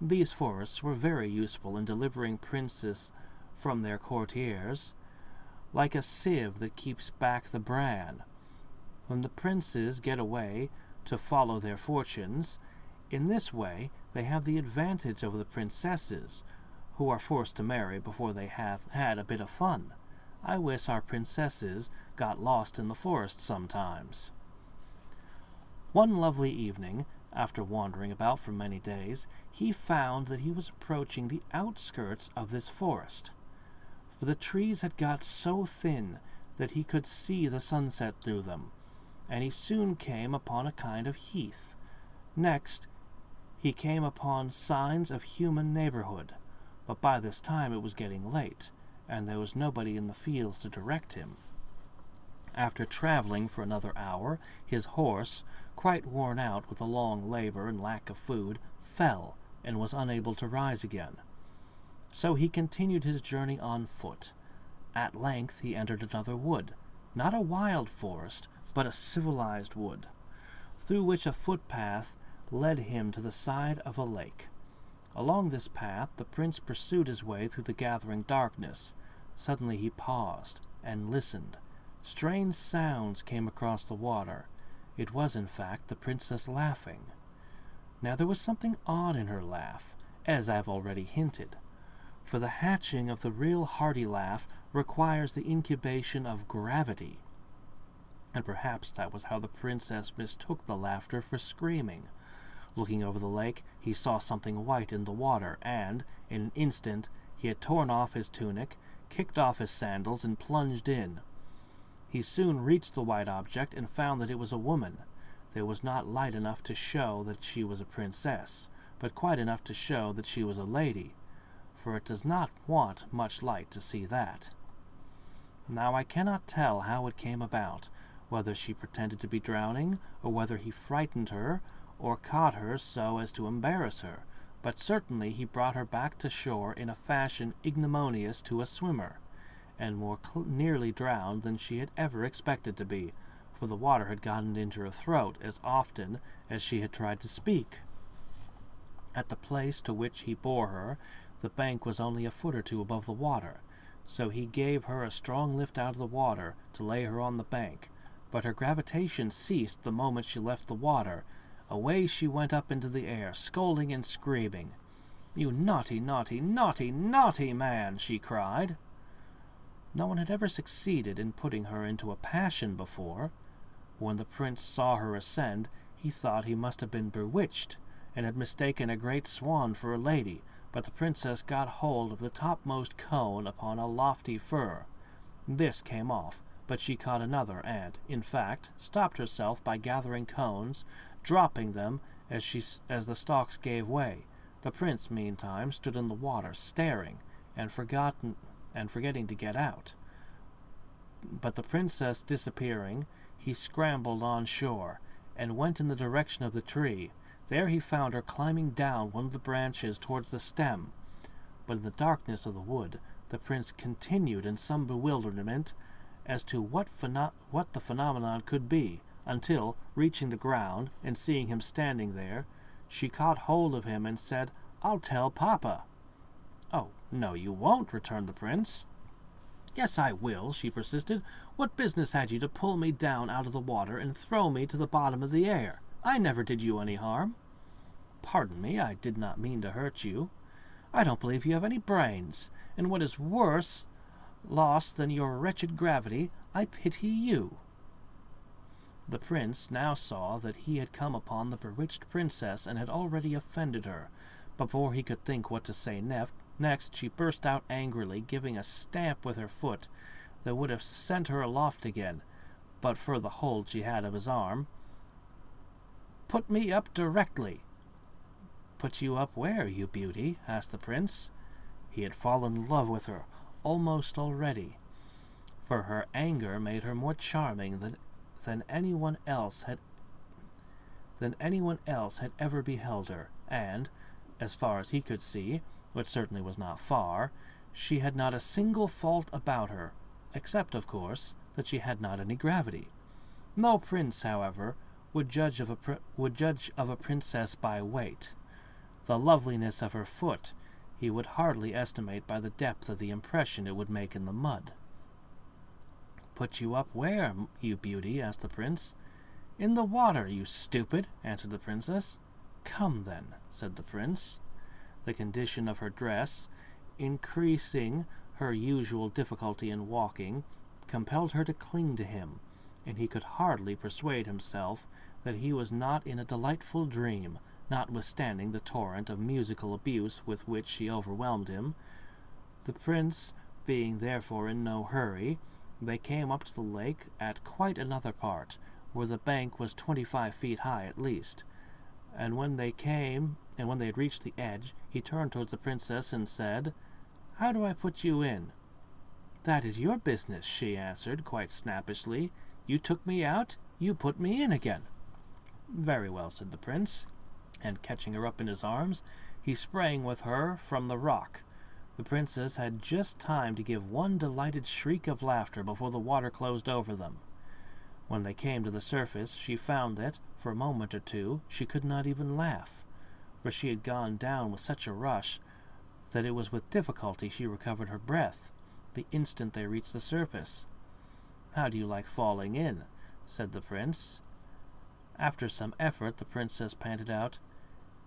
These forests were very useful in delivering princes from their courtiers, like a sieve that keeps back the bran. When the princes get away to follow their fortunes, in this way they have the advantage over the princesses, who are forced to marry before they have had a bit of fun. I wish our princesses got lost in the forest sometimes. One lovely evening, after wandering about for many days, he found that he was approaching the outskirts of this forest, for the trees had got so thin that he could see the sunset through them, and he soon came upon a kind of heath. Next, he came upon signs of human neighborhood, but by this time it was getting late, and there was nobody in the fields to direct him. After traveling for another hour, his horse, quite worn out with a long labor and lack of food, fell and was unable to rise again. So he continued his journey on foot. At length he entered another wood, not a wild forest, but a civilized wood, through which a footpath led him to the side of a lake. Along this path the prince pursued his way through the gathering darkness. Suddenly he paused and listened. Strange sounds came across the water. It was, in fact, the princess laughing. Now there was something odd in her laugh, as I have already hinted, for the hatching of the real hearty laugh requires the incubation of gravity, and perhaps that was how the princess mistook the laughter for screaming. Looking over the lake, he saw something white in the water, and, in an instant, he had torn off his tunic, kicked off his sandals, and plunged in. He soon reached the white object and found that it was a woman. There was not light enough to show that she was a princess, but quite enough to show that she was a lady, for it does not want much light to see that. Now I cannot tell how it came about, whether she pretended to be drowning, or whether he frightened her, or caught her so as to embarrass her, but certainly he brought her back to shore in a fashion ignominious to a swimmer, and more nearly drowned than she had ever expected to be, for the water had gotten into her throat as often as she had tried to speak. At the place to which he bore her, the bank was only a foot or two above the water, so he gave her a strong lift out of the water to lay her on the bank, but her gravitation ceased the moment she left the water. Away she went up into the air, scolding and screaming. "You naughty, naughty, naughty, naughty man!" she cried. No one had ever succeeded in putting her into a passion before. When the prince saw her ascend, he thought he must have been bewitched, and had mistaken a great swan for a lady, but the princess got hold of the topmost cone upon a lofty fir. This came off, but she caught another, and, in fact, stopped herself by gathering cones, dropping them as the stalks gave way. The prince, meantime, stood in the water, staring, and forgetting to get out. But the princess disappearing, he scrambled on shore, and went in the direction of the tree. There he found her climbing down one of the branches towards the stem. But in the darkness of the wood, the prince continued in some bewilderment as to what the phenomenon could be, until, reaching the ground, and seeing him standing there, she caught hold of him and said, "I'll tell Papa." "Oh, no, you won't," returned the prince. "Yes, I will," she persisted. "What business had you to pull me down out of the water and throw me to the bottom of the air? I never did you any harm." "Pardon me, I did not mean to hurt you." "I don't believe you have any brains, and what is worse lost than your wretched gravity, I pity you." The prince now saw that he had come upon the bewitched princess and had already offended her. Before he could think what to say next, she burst out angrily, giving a stamp with her foot that would have sent her aloft again, but for the hold she had of his arm. "Put me up directly." "Put you up where, you beauty?" asked the prince. He had fallen in love with her, almost already, for her anger made her more charming than anyone else than anyone else had ever beheld her, and, as far as he could see, which certainly was not far, she had not a single fault about her, except, of course, that she had not any gravity. No prince, however, would judge of a princess by weight. The loveliness of her foot he would hardly estimate by the depth of the impression it would make in the mud. "Put you up where, you beauty?" asked the prince. "In the water, you stupid," answered the princess. "Come, then," said the prince. The condition of her dress, increasing her usual difficulty in walking, compelled her to cling to him, and he could hardly persuade himself that he was not in a delightful dream, notwithstanding the torrent of musical abuse with which she overwhelmed him. The prince being therefore in no hurry, they came up to the lake at quite another part, where the bank was 25 feet high at least. And when they had reached the edge, he turned towards the princess and said, "How do I put you in?" "That is your business," she answered, quite snappishly. "You took me out, you put me in again." "Very well," said the prince, and catching her up in his arms, he sprang with her from the rock. The princess had just time to give one delighted shriek of laughter before the water closed over them. When they came to the surface, she found that, for a moment or two, she could not even laugh, for she had gone down with such a rush that it was with difficulty she recovered her breath the instant they reached the surface. "How do you like falling in?" said the prince. After some effort, the princess panted out,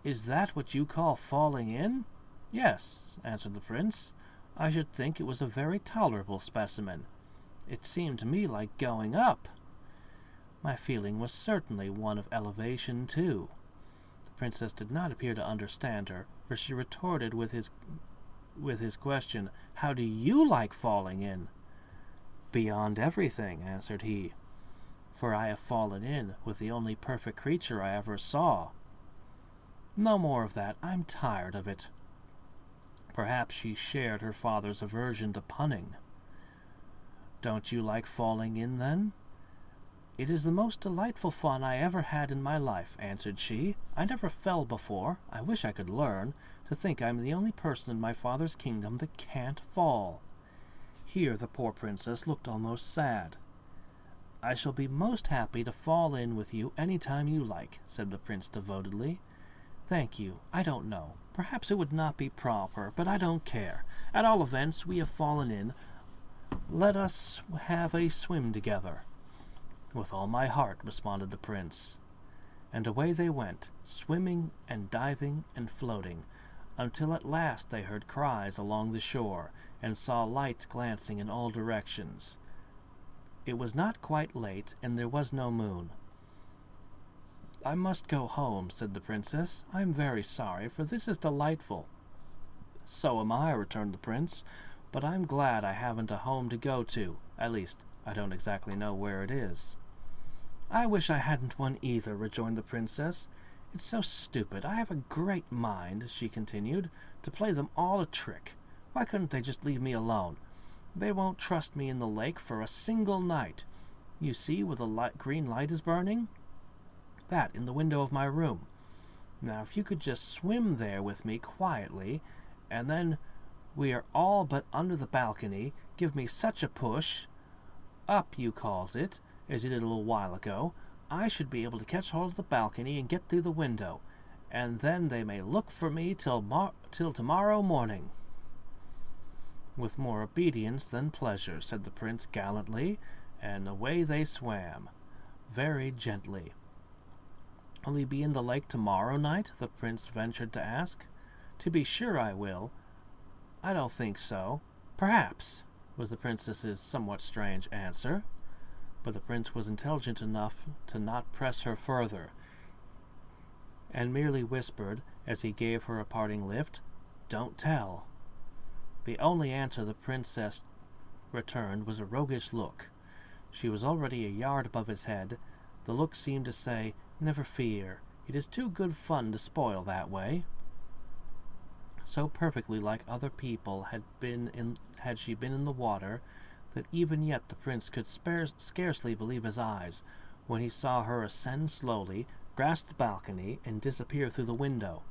"Is that what you call falling in?" "Yes," answered the prince. "I should think it was a very tolerable specimen. It seemed to me like going up." My feeling was certainly one of elevation, too. The princess did not appear to understand her, for she retorted with his question, "How do you like falling in?" "Beyond everything," answered he, "for I have fallen in with the only perfect creature I ever saw." "No more of that. I'm tired of it." Perhaps she shared her father's aversion to punning. "Don't you like falling in, then?" "It is the most delightful fun I ever had in my life," answered she. "I never fell before. I wish I could learn. To think I'm the only person in my father's kingdom that can't fall." Here the poor princess looked almost sad. "I shall be most happy to fall in with you any time you like," said the prince devotedly. "Thank you. I don't know. Perhaps it would not be proper, but I don't care. At all events, we have fallen in. Let us have a swim together." "With all my heart," responded the prince. And away they went, swimming and diving and floating, until at last they heard cries along the shore, and saw lights glancing in all directions. It was not quite late, and there was no moon. "I must go home," said the princess. "I am very sorry, for this is delightful." "So am I," returned the prince, "but I'm glad I haven't a home to go to. At least, I don't exactly know where it is." "I wish I hadn't one either," rejoined the princess. "It's so stupid. I have a great mind," she continued, "to play them all a trick. Why couldn't they just leave me alone? They won't trust me in the lake for a single night. You see where the green light is burning? That in the window of my room. Now if you could just swim there with me quietly, and then we are all but under the balcony, give me such a push, up you calls it, as you did a little while ago, I should be able to catch hold of the balcony and get through the window, and then they may look for me till tomorrow morning." "With more obedience than pleasure," said the prince gallantly, and away they swam, very gently. "Will you be in the lake tomorrow night?" the prince ventured to ask. "To be sure I will." "I don't think so. Perhaps," was the princess's somewhat strange answer. But the prince was intelligent enough to not press her further, and merely whispered, as he gave her a parting lift, "Don't tell." The only answer the princess returned was a roguish look. She was already a yard above his head. The look seemed to say, "Never fear. It is too good fun to spoil that way." So perfectly like other people had she been in the water, that even yet the prince could scarcely believe his eyes when he saw her ascend slowly, grasped the balcony and disappeared through the window.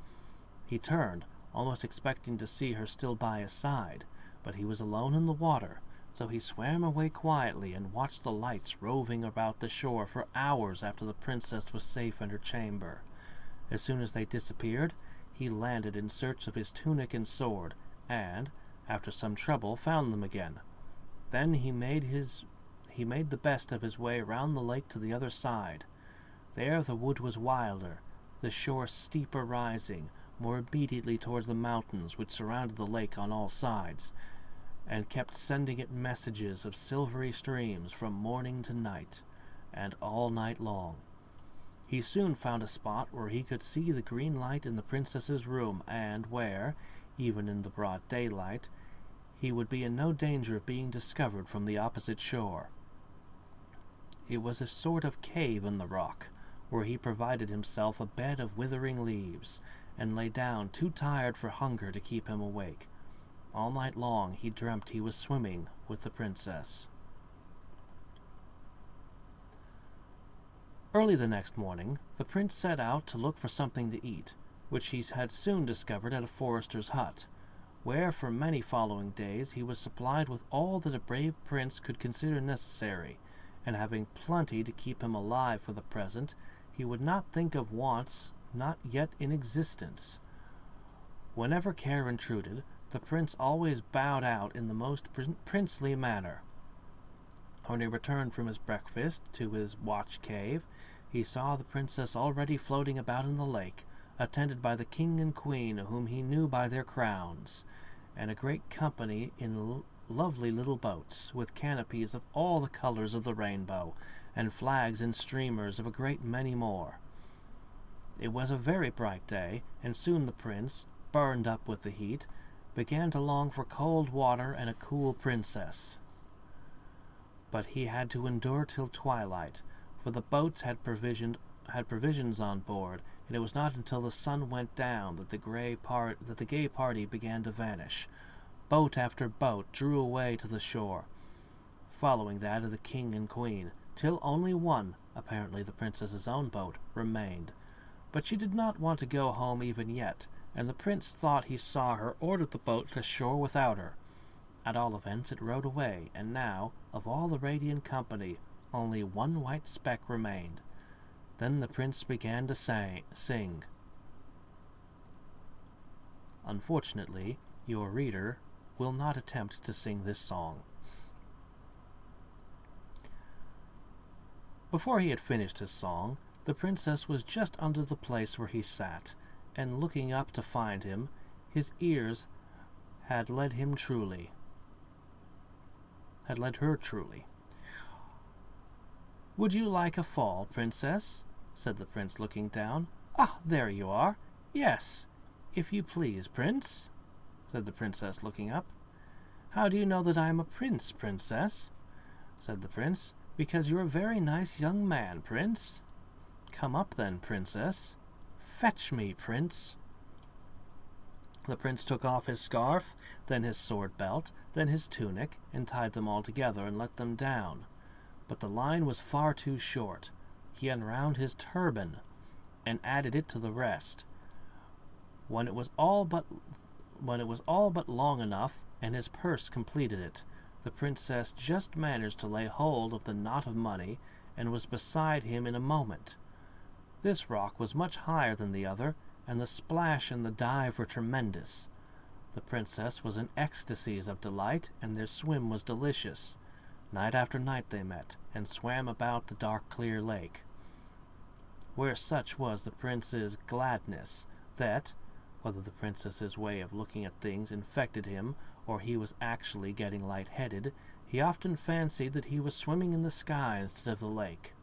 He turned, almost expecting to see her still by his side, but he was alone in the water, so he swam away quietly and watched the lights roving about the shore for hours after the princess was safe in her chamber. As soon as they disappeared, he landed in search of his tunic and sword, and, after some trouble, found them again. Then he made the best of his way round the lake to the other side. There the wood was wilder, the shore steeper rising, more immediately towards the mountains which surrounded the lake on all sides, and kept sending it messages of silvery streams from morning to night, and all night long. He soon found a spot where he could see the green light in the princess's room, and where, even in the broad daylight, he would be in no danger of being discovered from the opposite shore. It was a sort of cave in the rock, where he provided himself a bed of withering leaves, and lay down too tired for hunger to keep him awake. All night long he dreamt he was swimming with the princess. Early the next morning, the prince set out to look for something to eat, which he had soon discovered at a forester's hut, where for many following days he was supplied with all that a brave prince could consider necessary, and having plenty to keep him alive for the present, he would not think of wants not yet in existence. Whenever care intruded, the prince always bowed out in the most princely manner. When he returned from his breakfast to his watch cave, he saw the princess already floating about in the lake, attended by the king and queen, whom he knew by their crowns, and a great company in lovely little boats, with canopies of all the colors of the rainbow, and flags and streamers of a great many more. It was a very bright day, and soon the prince, burned up with the heat, began to long for cold water and a cool princess. But he had to endure till twilight, for the boats had provisions on board, and it was not until the sun went down that the gay party began to vanish. Boat after boat drew away to the shore, following that of the king and queen, till only one, apparently the princess's own boat, remained. But she did not want to go home even yet, and the prince thought he saw her order the boat to shore without her. At all events it rowed away, and now, of all the radiant company, only one white speck remained. Then the prince began to sing. Unfortunately, your reader will not attempt to sing this song. Before he had finished his song, the princess was just under the place where he sat, and looking up to find him, his ears had led her truly. "Would you like a fall, princess?" said the prince, looking down. "Ah, there you are. Yes, if you please, prince," said the princess, looking up. "How do you know that I am a prince, princess?" said the prince. "Because you're a very nice young man, prince." "Come up then, princess." "Fetch me, prince." The prince took off his scarf, then his sword belt, then his tunic, and tied them all together and let them down. But the line was far too short. He unwound his turban, and added it to the rest. When it was all but long enough, and his purse completed it, the princess just managed to lay hold of the knot of money, and was beside him in a moment. This rock was much higher than the other, and the splash and the dive were tremendous. The princess was in ecstasies of delight, and their swim was delicious. Night after night they met, and swam about the dark clear lake, where such was the prince's gladness, that, whether the princess's way of looking at things infected him, or he was actually getting light-headed, he often fancied that he was swimming in the sky instead of the lake.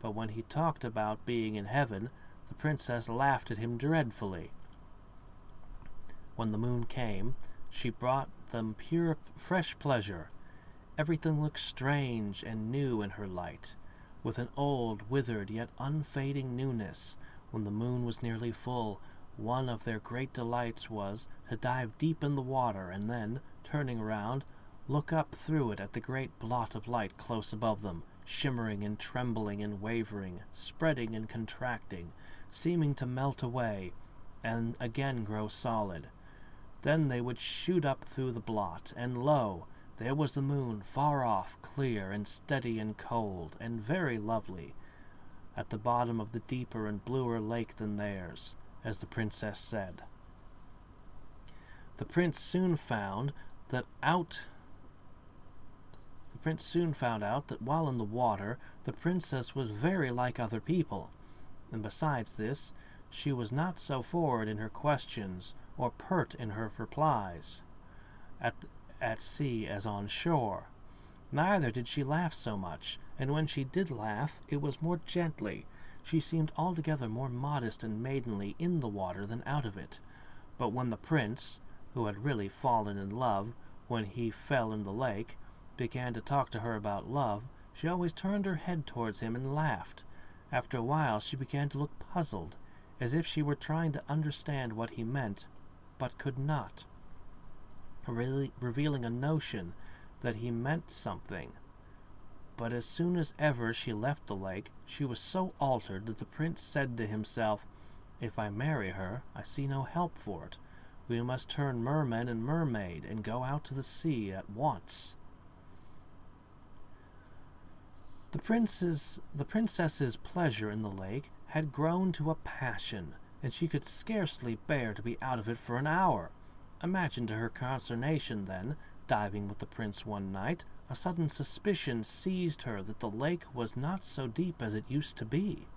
But when he talked about being in heaven, the princess laughed at him dreadfully. When the moon came, she brought them pure, fresh pleasure. Everything looked strange and new in her light, with an old, withered, yet unfading newness. When the moon was nearly full, one of their great delights was to dive deep in the water, and then, turning round, look up through it at the great blot of light close above them, shimmering and trembling and wavering, spreading and contracting, seeming to melt away, and again grow solid. Then they would shoot up through the blot, and lo, there was the moon, far off, clear and steady and cold, and very lovely, at the bottom of the deeper and bluer lake than theirs, as the princess said. The prince soon found out that while in the water, the princess was very like other people, and besides this, she was not so forward in her questions or pert in her replies at sea as on shore. Neither did she laugh so much, and when she did laugh, it was more gently. She seemed altogether more modest and maidenly in the water than out of it. But when the prince, who had really fallen in love when he fell in the lake, began to talk to her about love, she always turned her head towards him and laughed. After a while she began to look puzzled, as if she were trying to understand what he meant, but could not, revealing a notion that he meant something. But as soon as ever she left the lake, she was so altered that the prince said to himself, "If I marry her, I see no help for it. We must turn merman and mermaid, and go out to the sea at once." The princess's pleasure in the lake had grown to a passion, and she could scarcely bear to be out of it for an hour. Imagine to her consternation then, diving with the prince one night, a sudden suspicion seized her that the lake was not so deep as it used to be.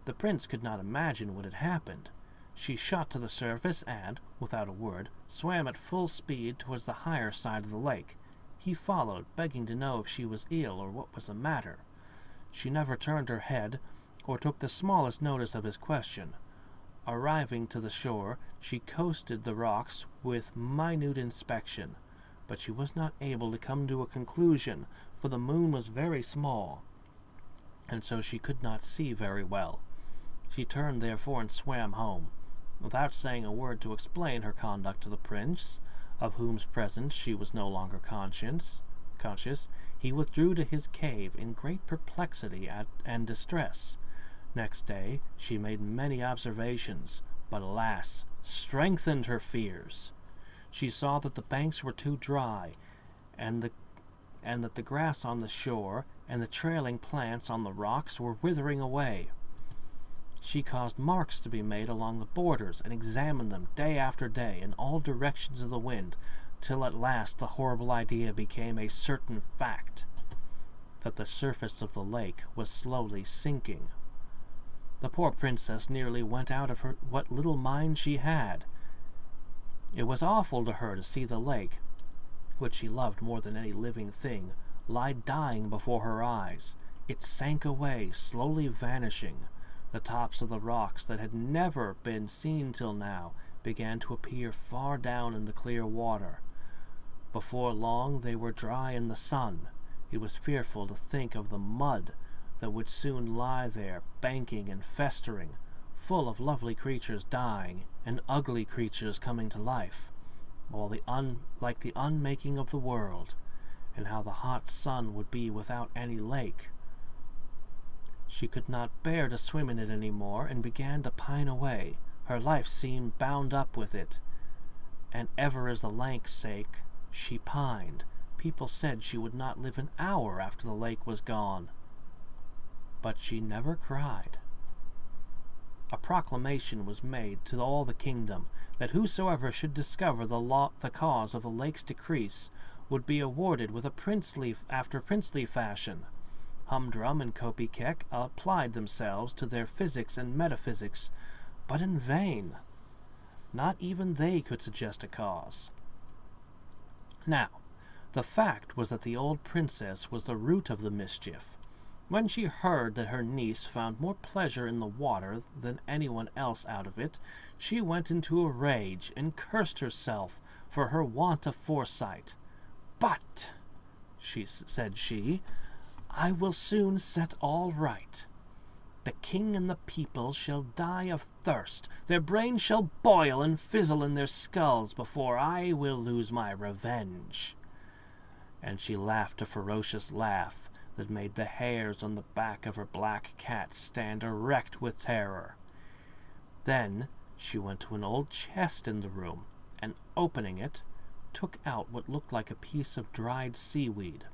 The prince could not imagine what had happened. She shot to the surface and, without a word, swam at full speed towards the higher side of the lake. He followed, begging to know if she was ill or what was the matter. She never turned her head, or took the smallest notice of his question. Arriving to the shore, she coasted the rocks with minute inspection, but she was not able to come to a conclusion, for the moon was very small, and so she could not see very well. She turned therefore and swam home. Without saying a word to explain her conduct to the prince, of whose presence she was no longer conscious, he withdrew to his cave in great perplexity and distress. Next day she made many observations, but alas, strengthened her fears. She saw that the banks were too dry, and that the grass on the shore and the trailing plants on the rocks were withering away. She caused marks to be made along the borders, and examined them day after day in all directions of the wind, till at last the horrible idea became a certain fact, that the surface of the lake was slowly sinking. The poor princess nearly went out of her what little mind she had. It was awful to her to see the lake, which she loved more than any living thing, lie dying before her eyes. It sank away, slowly vanishing. The tops of the rocks that had never been seen till now began to appear far down in the clear water. Before long they were dry in the sun. It was fearful to think of the mud that would soon lie there, banking and festering, full of lovely creatures dying, and ugly creatures coming to life, like the unmaking of the world, and how the hot sun would be without any lake. She could not bear to swim in it any more, and began to pine away. Her life seemed bound up with it, and ever as the lake's sake, she pined. People said she would not live an hour after the lake was gone. But she never cried. A proclamation was made to all the kingdom that whosoever should discover the cause of the lake's decrease would be awarded with a princely fashion. Humdrum and Kopy-Keck applied themselves to their physics and metaphysics, but in vain. Not even they could suggest a cause. Now, the fact was that the old princess was the root of the mischief. When she heard that her niece found more pleasure in the water than anyone else out of it, she went into a rage and cursed herself for her want of foresight. "But," said she, "I will soon set all right. The king and the people shall die of thirst. Their brains shall boil and fizzle in their skulls before I will lose my revenge." And she laughed a ferocious laugh that made the hairs on the back of her black cat stand erect with terror. Then she went to an old chest in the room, and opening it, took out what looked like a piece of dried seaweed.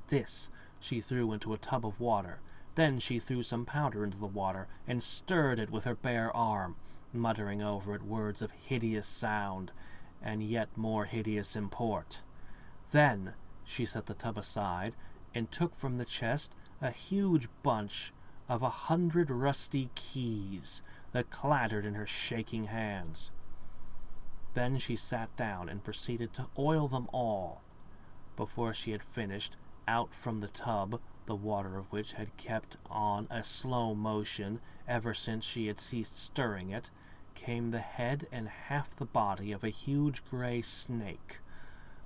This she threw into a tub of water. Then she threw some powder into the water and stirred it with her bare arm, muttering over it words of hideous sound and yet more hideous import. Then she set the tub aside and took from the chest a huge bunch of 100 rusty keys that clattered in her shaking hands. Then she sat down and proceeded to oil them all. Before she had finished, out from the tub, the water of which had kept on a slow motion ever since she had ceased stirring it, came the head and half the body of a huge gray snake.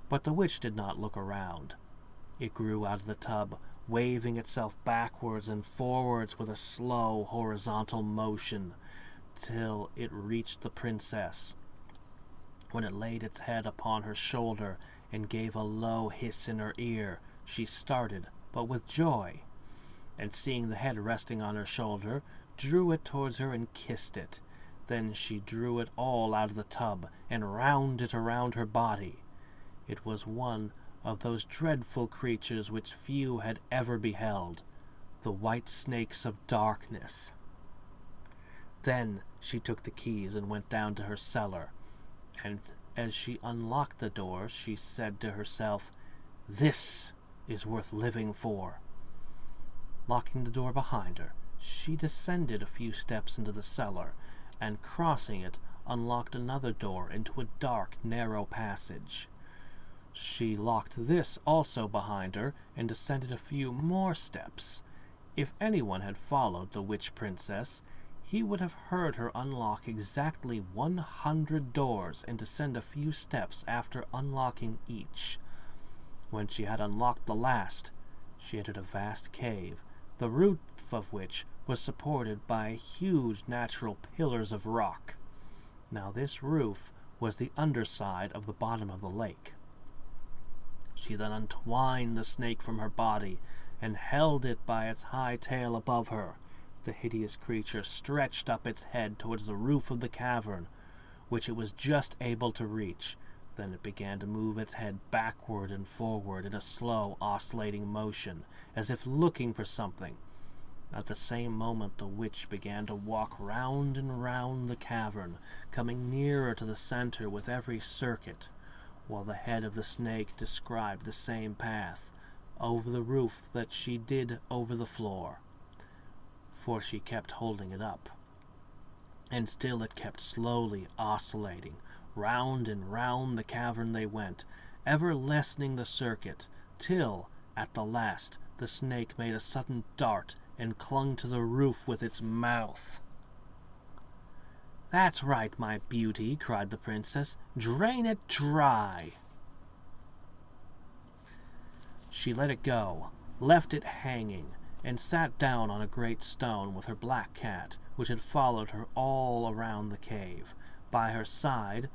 But the witch did not look around. It grew out of the tub, waving itself backwards and forwards with a slow horizontal motion, till it reached the princess. When it laid its head upon her shoulder and gave a low hiss in her ear, she started, but with joy, and seeing the head resting on her shoulder, drew it towards her and kissed it. Then she drew it all out of the tub and wound it around her body. It was one of those dreadful creatures which few had ever beheld, the white snakes of darkness. Then she took the keys and went down to her cellar, and as she unlocked the door, she said to herself, "This is worth living for." Locking the door behind her, she descended a few steps into the cellar, and crossing it, unlocked another door into a dark, narrow passage. She locked this also behind her, and descended a few more steps. If anyone had followed the witch princess, he would have heard her unlock exactly 100 doors and descend a few steps after unlocking each. When she had unlocked the last, she entered a vast cave, the roof of which was supported by huge natural pillars of rock. Now this roof was the underside of the bottom of the lake. She then untwined the snake from her body and held it by its high tail above her. The hideous creature stretched up its head towards the roof of the cavern, which it was just able to reach. Then it began to move its head backward and forward in a slow, oscillating motion, as if looking for something. At the same moment the witch began to walk round and round the cavern, coming nearer to the center with every circuit, while the head of the snake described the same path over the roof that she did over the floor, for she kept holding it up. And still it kept slowly oscillating. Round and round the cavern they went, ever lessening the circuit, till, at the last, the snake made a sudden dart and clung to the roof with its mouth. "That's right, my beauty," cried the princess. "Drain it dry." She let it go, left it hanging, and sat down on a great stone with her black cat, which had followed her all around the cave, by her side.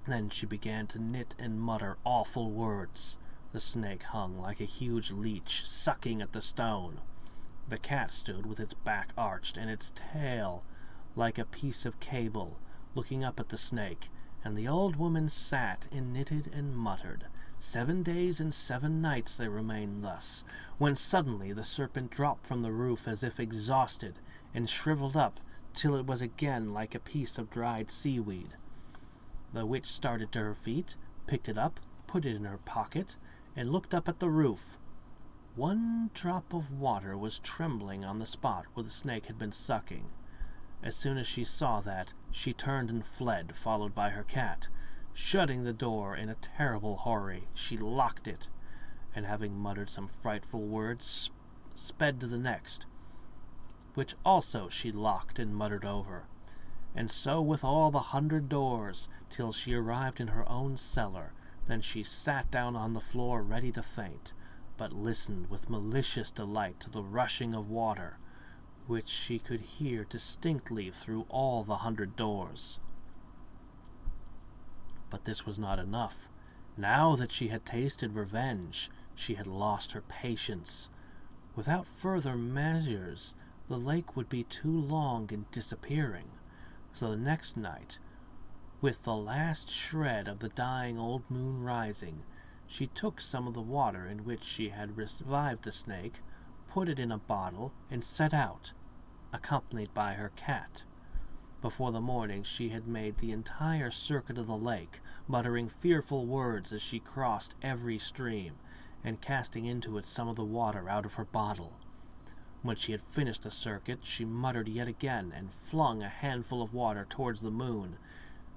Then she began to knit and mutter awful words. The snake hung like a huge leech, sucking at the stone. The cat stood with its back arched and its tail like a piece of cable, looking up at the snake, and the old woman sat and knitted and muttered. 7 days and 7 nights they remained thus, when suddenly the serpent dropped from the roof as if exhausted, and shriveled up till it was again like a piece of dried seaweed. The witch started to her feet, picked it up, put it in her pocket, and looked up at the roof. 1 drop of water was trembling on the spot where the snake had been sucking. As soon as she saw that, she turned and fled, followed by her cat. Shutting the door in a terrible hurry, she locked it, and having muttered some frightful words, sped to the next, which also she locked and muttered over. And so with all the 100 doors, till she arrived in her own cellar. Then she sat down on the floor ready to faint, but listened with malicious delight to the rushing of water, which she could hear distinctly through all the 100 doors. But this was not enough. Now that she had tasted revenge, she had lost her patience. Without further measures, the lake would be too long in disappearing. So the next night, with the last shred of the dying old moon rising, she took some of the water in which she had revived the snake, put it in a bottle, and set out, accompanied by her cat. Before the morning she had made the entire circuit of the lake, muttering fearful words as she crossed every stream, and casting into it some of the water out of her bottle. When she had finished the circuit, she muttered yet again, and flung a handful of water towards the moon.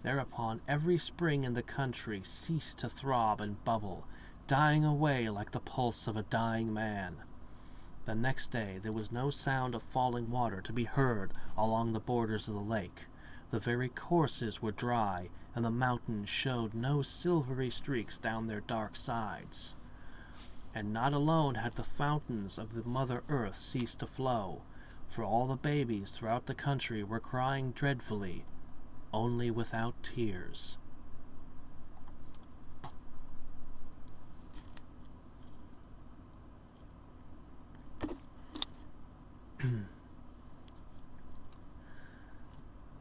Thereupon every spring in the country ceased to throb and bubble, dying away like the pulse of a dying man. The next day there was no sound of falling water to be heard along the borders of the lake. The very courses were dry, and the mountains showed no silvery streaks down their dark sides. And not alone had the fountains of the Mother Earth ceased to flow, for all the babies throughout the country were crying dreadfully, only without tears.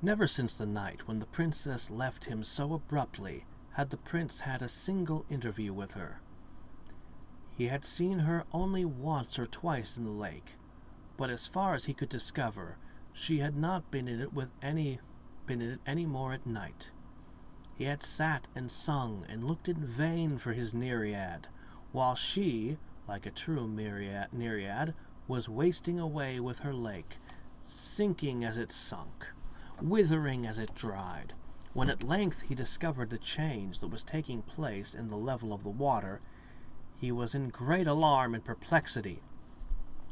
Never since the night when the princess left him so abruptly had the prince had a single interview with her. He had seen her only once or twice in the lake, but as far as he could discover, she had not been in it any more at night. He had sat and sung and looked in vain for his Nereid, while she, like a true Nereid, was wasting away with her lake, sinking as it sunk, withering as it dried. When at length he discovered the change that was taking place in the level of the water, he was in great alarm and perplexity.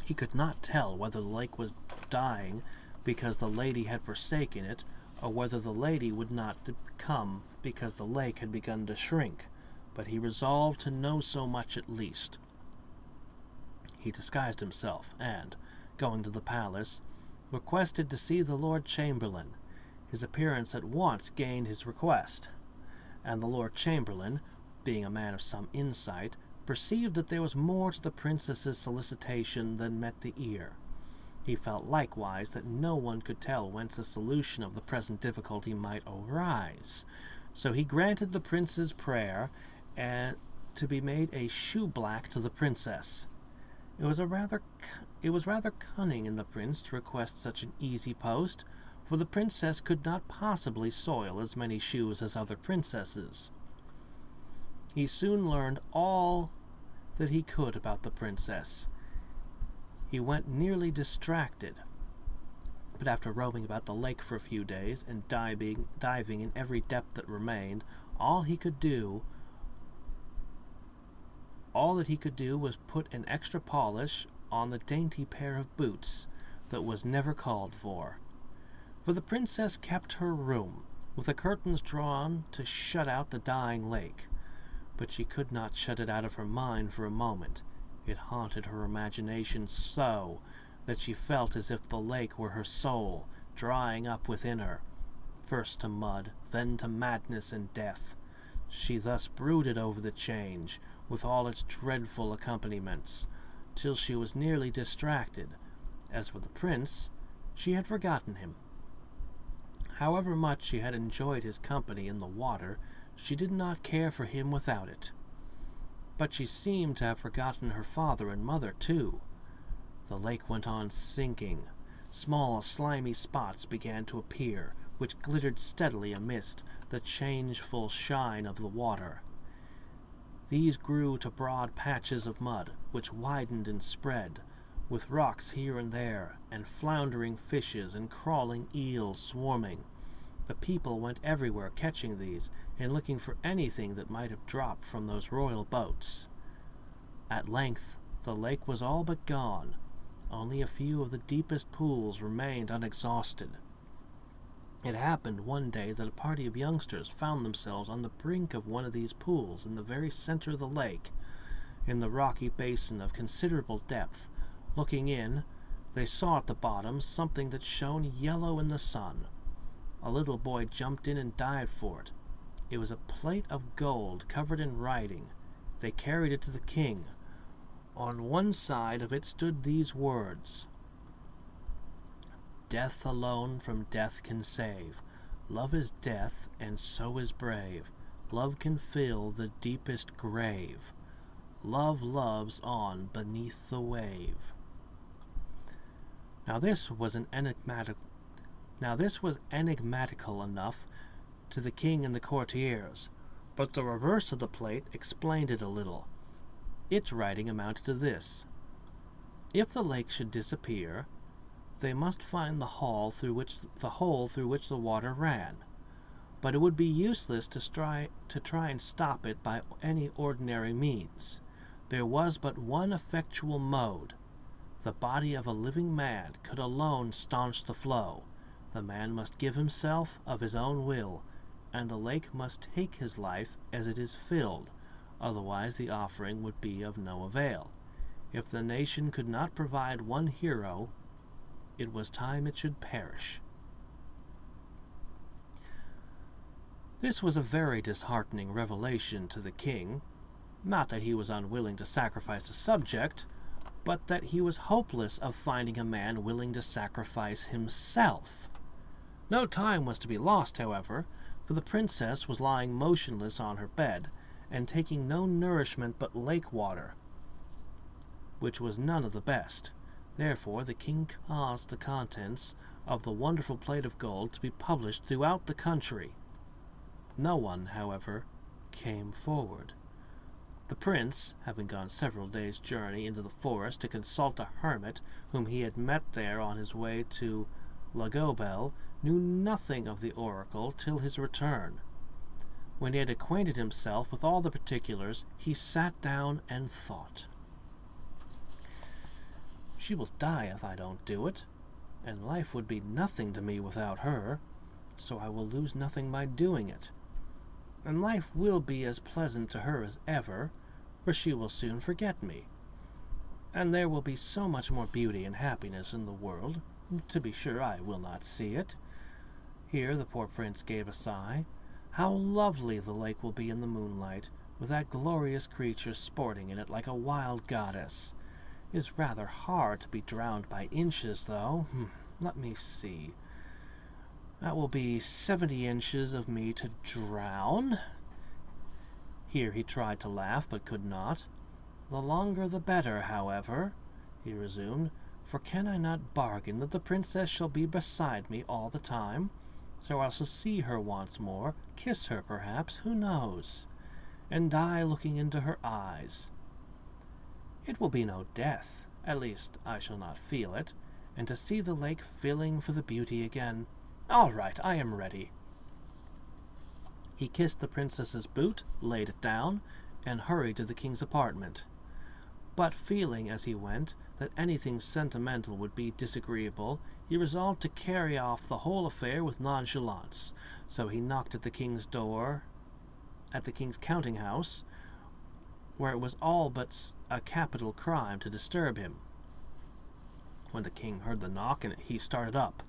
He could not tell whether the lake was dying because the lady had forsaken it, or whether the lady would not come because the lake had begun to shrink, but he resolved to know so much at least. He disguised himself, and, going to the palace, requested to see the Lord Chamberlain. His appearance at once gained his request, and the Lord Chamberlain, being a man of some insight, perceived that there was more to the princess's solicitation than met the ear. He felt likewise that no one could tell whence the solution of the present difficulty might arise, so he granted the prince's prayer, and to be made a shoe-black to the princess. It was rather cunning in the prince to request such an easy post, for the princess could not possibly soil as many shoes as other princesses. He soon learned all that he could about the princess. He went nearly distracted, but after roaming about the lake for a few days and diving in every depth that remained, all that he could do was put an extra polish on the dainty pair of boots that was never called for. For the princess kept her room, with the curtains drawn to shut out the dying lake, but she could not shut it out of her mind for a moment. It haunted her imagination so that she felt as if the lake were her soul, drying up within her, first to mud, then to madness and death. She thus brooded over the change, with all its dreadful accompaniments, till she was nearly distracted. As for the prince, she had forgotten him. However much she had enjoyed his company in the water, she did not care for him without it. But she seemed to have forgotten her father and mother, too. The lake went on sinking. Small, slimy spots began to appear, which glittered steadily amidst the changeful shine of the water. These grew to broad patches of mud, which widened and spread, with rocks here and there, and floundering fishes and crawling eels swarming. The people went everywhere catching these, and looking for anything that might have dropped from those royal boats. At length the lake was all but gone. Only a few of the deepest pools remained unexhausted. It happened one day that a party of youngsters found themselves on the brink of one of these pools in the very center of the lake, in the rocky basin of considerable depth. Looking in, they saw at the bottom something that shone yellow in the sun. A little boy jumped in and dived for it. It was a plate of gold covered in writing. They carried it to the king, On one side of it stood these words: "Death alone from death can save. Love is death, and so is brave. Love can fill the deepest grave. Love loves on beneath the wave." Now this was enigmatical enough to the king and the courtiers, but the reverse of the plate explained it a little. Its writing amounted to this: if the lake should disappear, they must find the hole through which the water ran. But it would be useless to try and stop it by any ordinary means. There was but one effectual mode. The body of a living man could alone staunch the flow. The man must give himself of his own will, and the lake must take his life as it is filled, otherwise the offering would be of no avail. If the nation could not provide one hero, it was time it should perish. This was a very disheartening revelation to the king, not that he was unwilling to sacrifice a subject, but that he was hopeless of finding a man willing to sacrifice himself. No time was to be lost, however, for the princess was lying motionless on her bed, and taking no nourishment but lake water, which was none of the best. Therefore the king caused the contents of the wonderful plate of gold to be published throughout the country. No one, however, came forward. The prince, having gone several days' journey into the forest to consult a hermit whom he had met there on his way to Lagobel, knew nothing of the oracle till his return. When he had acquainted himself with all the particulars, he sat down and thought. "She will die if I don't do it, and life would be nothing to me without her, so I will lose nothing by doing it. And life will be as pleasant to her as ever, for she will soon forget me. And there will be so much more beauty and happiness in the world. To be sure, I will not see it." Here the poor prince gave a sigh. "How lovely the lake will be in the moonlight, with that glorious creature sporting in it like a wild goddess. It is rather hard to be drowned by inches, though. Let me see. That will be 70 inches of me to drown." Here he tried to laugh, but could not. "The longer the better, however," he resumed, "for can I not bargain that the princess shall be beside me all the time? So I shall see her once more, kiss her perhaps, who knows, and die looking into her eyes. It will be no death, at least I shall not feel it, and to see the lake filling for the beauty again. All right, I am ready." He kissed the princess's boot, laid it down, and hurried to the king's apartment. But feeling, as he went, that anything sentimental would be disagreeable, he resolved to carry off the whole affair with nonchalance. So he knocked at the king's door, at the king's counting-house, where it was all but a capital crime to disturb him. When the king heard the knock, he started up,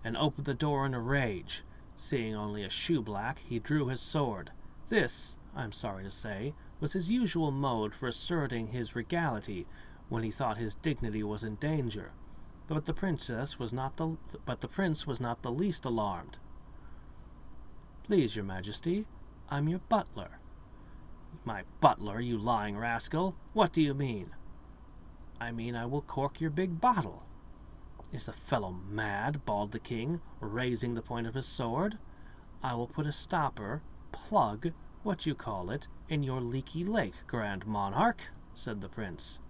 and opened the door in a rage. Seeing only a shoeblack, he drew his sword. This, I am sorry to say, was his usual mode for asserting his regality when he thought his dignity was in danger. But the prince was not the least alarmed. "Please, your majesty, I'm your butler." "My butler, you lying rascal! What do you mean?" "I mean I will cork your big bottle." "Is the fellow mad?" bawled the king, raising the point of his sword. "I will put a stopper, plug, what you call it, in your leaky lake, grand monarch," said the prince.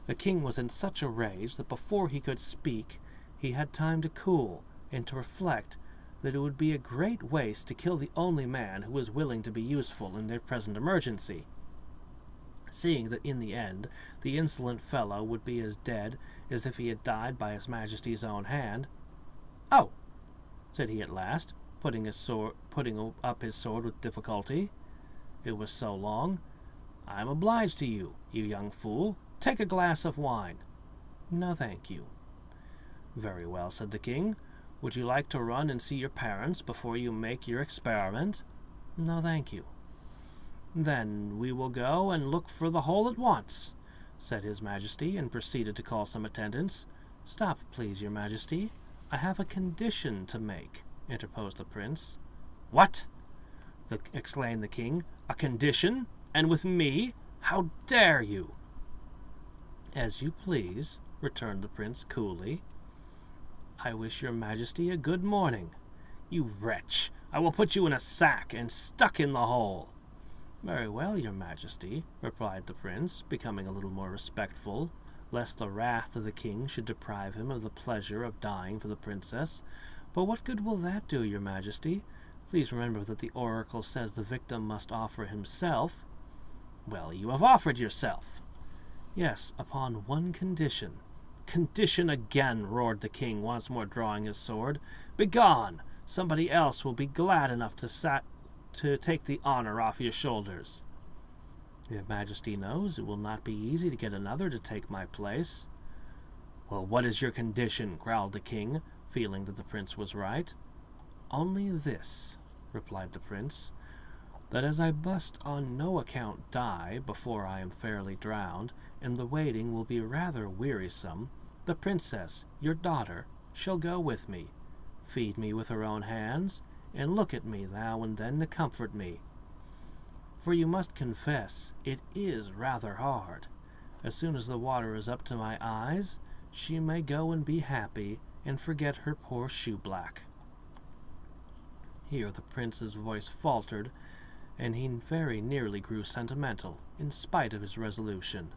The king was in such a rage that before he could speak he had time to cool, and to reflect that it would be a great waste to kill the only man who was willing to be useful in their present emergency, seeing that in the end the insolent fellow would be as dead as if he had died by his majesty's own hand. "Oh," said he at last, putting up his sword with difficulty. "It was so long. I am obliged to you, you young fool. Take a glass of wine." "No, thank you." "Very well," said the king. "Would you like to run and see your parents before you make your experiment?" "No, thank you." "Then we will go and look for the hole at once." said his Majesty, and proceeded to call some attendants. "Stop, please, your Majesty. I have a condition to make," interposed the prince. "What?" exclaimed the king. "A condition? And with me? How dare you?" "As you please," returned the prince coolly. "I wish your Majesty a good morning." "You wretch! I will put you in a sack and stuck in the hole." "Very well, your Majesty," replied the prince, becoming a little more respectful, lest the wrath of the king should deprive him of the pleasure of dying for the princess. "But what good will that do, your Majesty? Please remember that the oracle says the victim must offer himself." "Well, you have offered yourself." "Yes, upon one condition." "Condition again," roared the king, once more drawing his sword. "Begone! Somebody else will be glad enough to take the honor off your shoulders." "Your Majesty knows it will not be easy to get another to take my place." "Well, what is your condition?" growled the king, feeling that the prince was right. "Only this," replied the prince, "that as I must on no account die before I am fairly drowned, and the waiting will be rather wearisome, the princess, your daughter, shall go with me, feed me with her own hands, and look at me now and then to comfort me. For you must confess it is rather hard. As soon as the water is up to my eyes, she may go and be happy, and forget her poor shoeblack." Here the prince's voice faltered, and he very nearly grew sentimental, in spite of his resolution.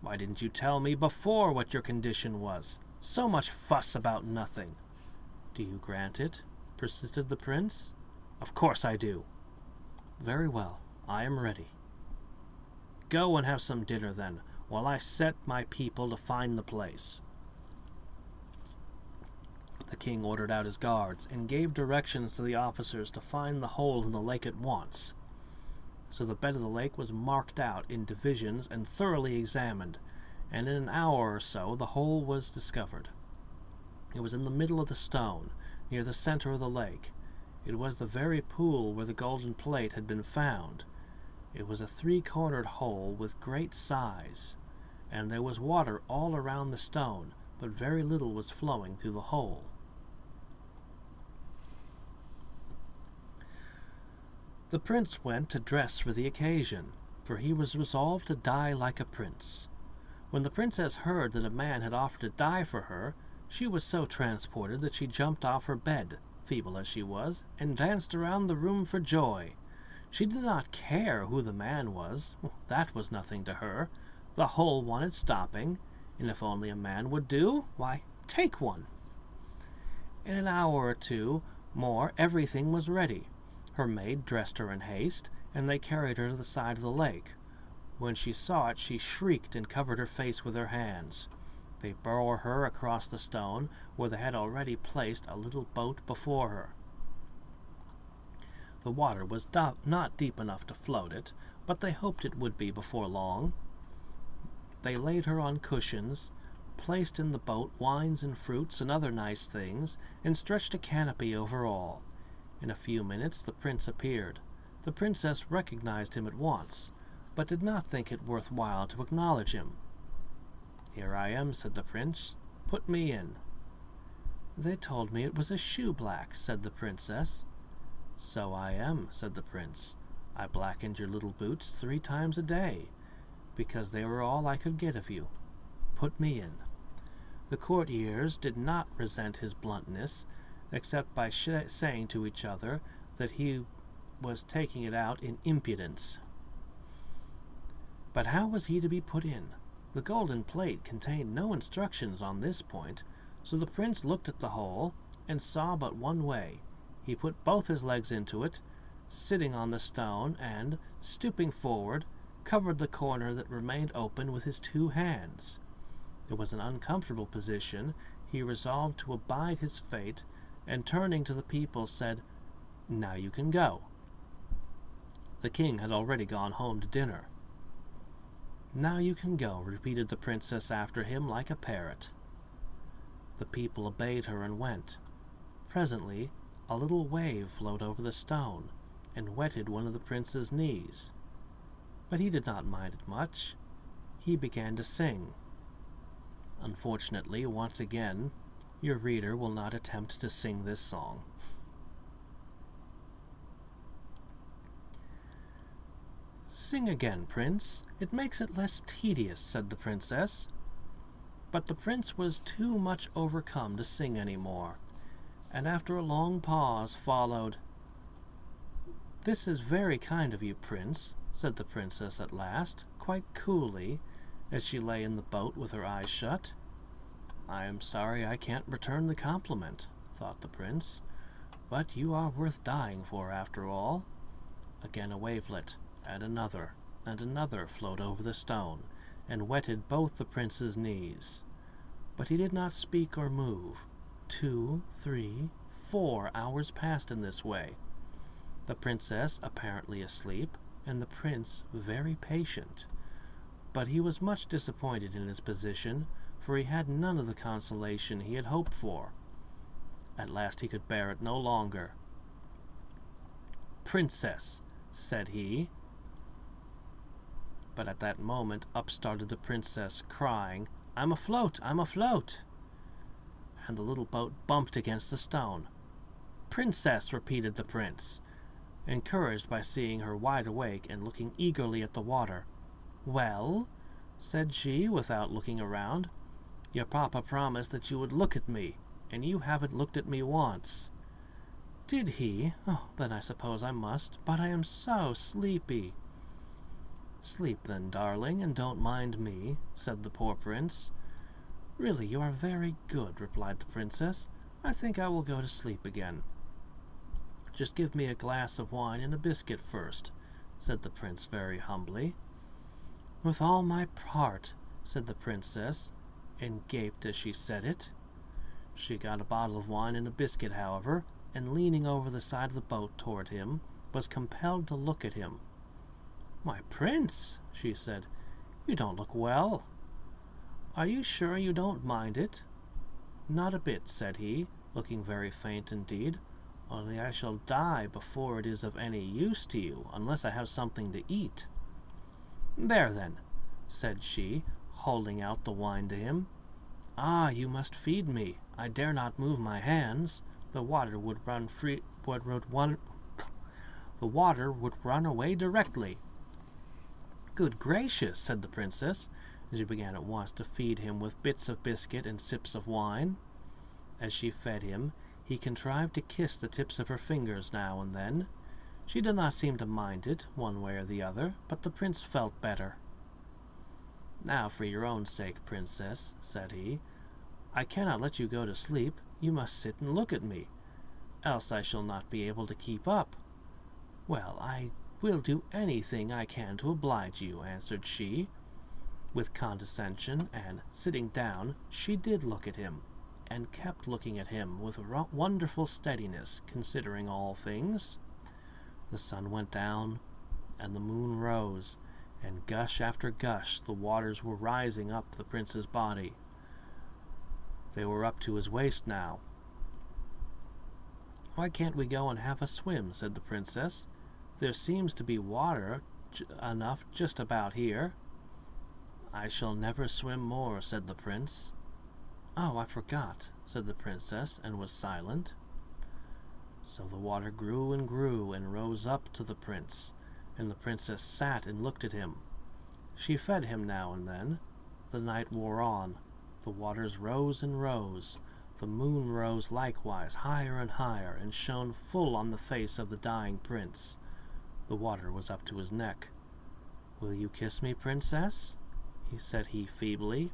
"Why didn't you tell me before what your condition was? So much fuss about nothing." "Do you grant it?" persisted the prince. "Of course I do." "Very well, I am ready." "Go and have some dinner, then, while I set my people to find the place." The king ordered out his guards, and gave directions to the officers to find the hole in the lake at once. So the bed of the lake was marked out in divisions and thoroughly examined, and in an hour or so the hole was discovered. It was in the middle of the stone, near the center of the lake. It was the very pool where the golden plate had been found. It was a three-cornered hole with great size, and there was water all around the stone, but very little was flowing through the hole. The prince went to dress for the occasion, for he was resolved to die like a prince. When the princess heard that a man had offered to die for her, she was so transported that she jumped off her bed, feeble as she was, and danced around the room for joy. She did not care who the man was. That was nothing to her. The hole wanted stopping, and if only a man would do, why, take one. In an hour or two more everything was ready. Her maid dressed her in haste, and they carried her to the side of the lake. When she saw it, she shrieked and covered her face with her hands. They bore her across the stone, where they had already placed a little boat before her. The water was not deep enough to float it, but they hoped it would be before long. They laid her on cushions, placed in the boat wines and fruits and other nice things, and stretched a canopy over all. In a few minutes the prince appeared. The princess recognized him at once, but did not think it worth while to acknowledge him. "Here I am," said the prince. "Put me in." "They told me it was a shoeblack," said the princess. "So I am," said the prince. "I blackened your little boots 3 times a day, because they were all I could get of you. Put me in." The courtiers did not resent his bluntness, except by saying to each other that he was taking it out in impudence. But how was he to be put in? The golden plate contained no instructions on this point, so the prince looked at the hole and saw but one way. He put both his legs into it, sitting on the stone, and, stooping forward, covered the corner that remained open with his 2 hands. It was an uncomfortable position. He resolved to abide his fate, and turning to the people said, "Now you can go." The king had already gone home to dinner. "Now you can go," repeated the princess after him like a parrot. The people obeyed her and went. Presently a little wave flowed over the stone, and wetted one of the prince's knees. But he did not mind it much. he began to sing. Unfortunately, once again, your reader will not attempt to sing this song. "Sing again, Prince. It makes it less tedious," said the princess. But the prince was too much overcome to sing any more, and after a long pause followed. "This is very kind of you, Prince," said the princess at last, quite coolly, as she lay in the boat with her eyes shut. "I am sorry I can't return the compliment," thought the prince, "but you are worth dying for after all." Again a wavelet, and another flowed over the stone, and wetted both the prince's knees. But he did not speak or move. 2, 3, 4 hours passed in this way, the princess apparently asleep, and the prince very patient. But he was much disappointed in his position, for he had none of the consolation he had hoped for. At last he could bear it no longer. "Princess," said he. But at that moment up started the princess, crying, "I'm afloat! I'm afloat!" And the little boat bumped against the stone. "Princess," repeated the prince, encouraged by seeing her wide awake and looking eagerly at the water. "Well?" said she, without looking around. "Your papa promised that you would look at me, and you haven't looked at me once." "Did he? Oh, then I suppose I must, but I am so sleepy." "Sleep then, darling, and don't mind me," said the poor prince. "Really, you are very good," replied the princess. "I think I will go to sleep again." "Just give me a glass of wine and a biscuit first," said the prince very humbly. "With all my heart," said the princess, and gaped as she said it. She got a bottle of wine and a biscuit, however, and leaning over the side of the boat toward him, was compelled to look at him. "My prince," she said, "you don't look well. Are you sure you don't mind it?" "Not a bit," said he, looking very faint indeed, "only I shall die before it is of any use to you, unless I have something to eat." "There then," said she, holding out the wine to him. "Ah, you must feed me. I dare not move my hands. The water would run away directly." "Good gracious," said the princess, and she began at once to feed him with bits of biscuit and sips of wine. As she fed him, he contrived to kiss the tips of her fingers now and then. She did not seem to mind it, one way or the other, but the prince felt better. "Now, for your own sake, princess," said he, "I cannot let you go to sleep. You must sit and look at me, else I shall not be able to keep up." "Well, I will do anything I can to oblige you," answered she, with condescension, and, sitting down, she did look at him, and kept looking at him with wonderful steadiness, considering all things. The sun went down, and the moon rose, and gush after gush the waters were rising up the prince's body. They were up to his waist now. "Why can't we go and have a swim?" said the princess. "There seems to be water enough just about here." "I shall never swim more," said the prince. "Oh, I forgot," said the princess, and was silent. So the water grew and rose up to the prince, and the princess sat and looked at him. She fed him now and then. The night wore on. The waters rose and rose. The moon rose likewise higher and higher, and shone full on the face of the dying prince. The water was up to his neck. "Will you kiss me, princess?" said he feebly.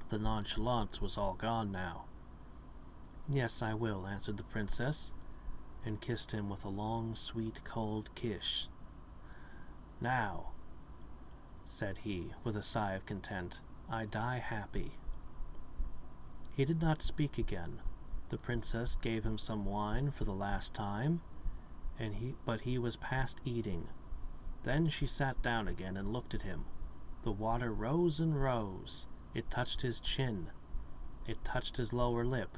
The nonchalance was all gone now. "Yes, I will," answered the princess, and kissed him with a long, sweet, cold kiss. "Now," said he, with a sigh of content, "I die happy." He did not speak again. The princess gave him some wine for the last time, but he was past eating. Then she sat down again and looked at him. The water rose and rose. It touched his chin. It touched his lower lip.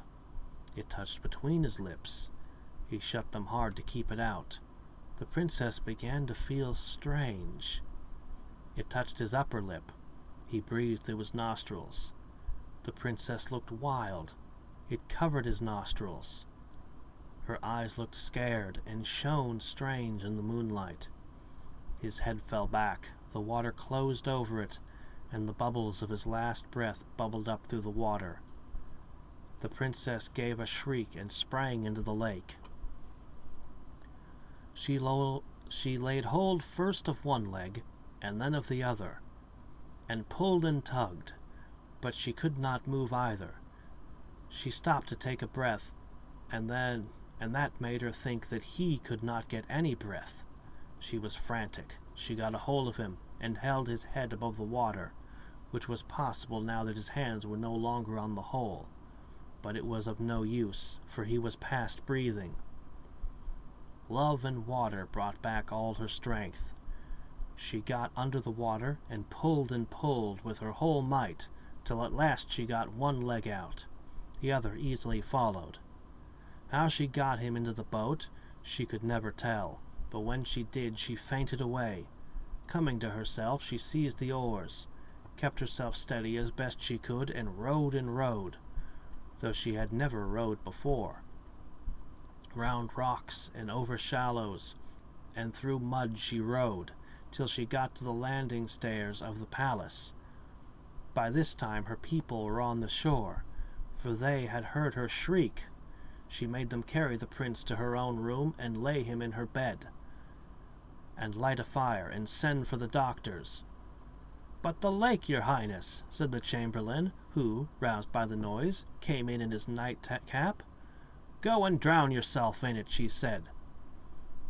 It touched between his lips. He shut them hard to keep it out. The princess began to feel strange. It touched his upper lip. He breathed through his nostrils. The princess looked wild. It covered his nostrils. Her eyes looked scared and shone strange in the moonlight. His head fell back, the water closed over it, and the bubbles of his last breath bubbled up through the water. The princess gave a shriek and sprang into the lake. She laid hold first of one leg, and then of the other, and pulled and tugged, but she could not move either. She stopped to take a breath, and that made her think that he could not get any breath. She was frantic. She got a hold of him and held his head above the water, which was possible now that his hands were no longer on the hole. But it was of no use, for he was past breathing. Love and water brought back all her strength. She got under the water and pulled with her whole might, till at last she got one leg out. The other easily followed. How she got him into the boat, she could never tell, but when she did, she fainted away. Coming to herself, she seized the oars, kept herself steady as best she could, and rowed, though she had never rowed before. Round rocks and over shallows, and through mud she rowed, till she got to the landing stairs of the palace. By this time her people were on the shore, for they had heard her shriek. She made them carry the prince to her own room and lay him in her bed, and light a fire and send for the doctors. "But the lake, your highness," said the chamberlain, who, roused by the noise, came in his nightcap. "Go and drown yourself in it," she said.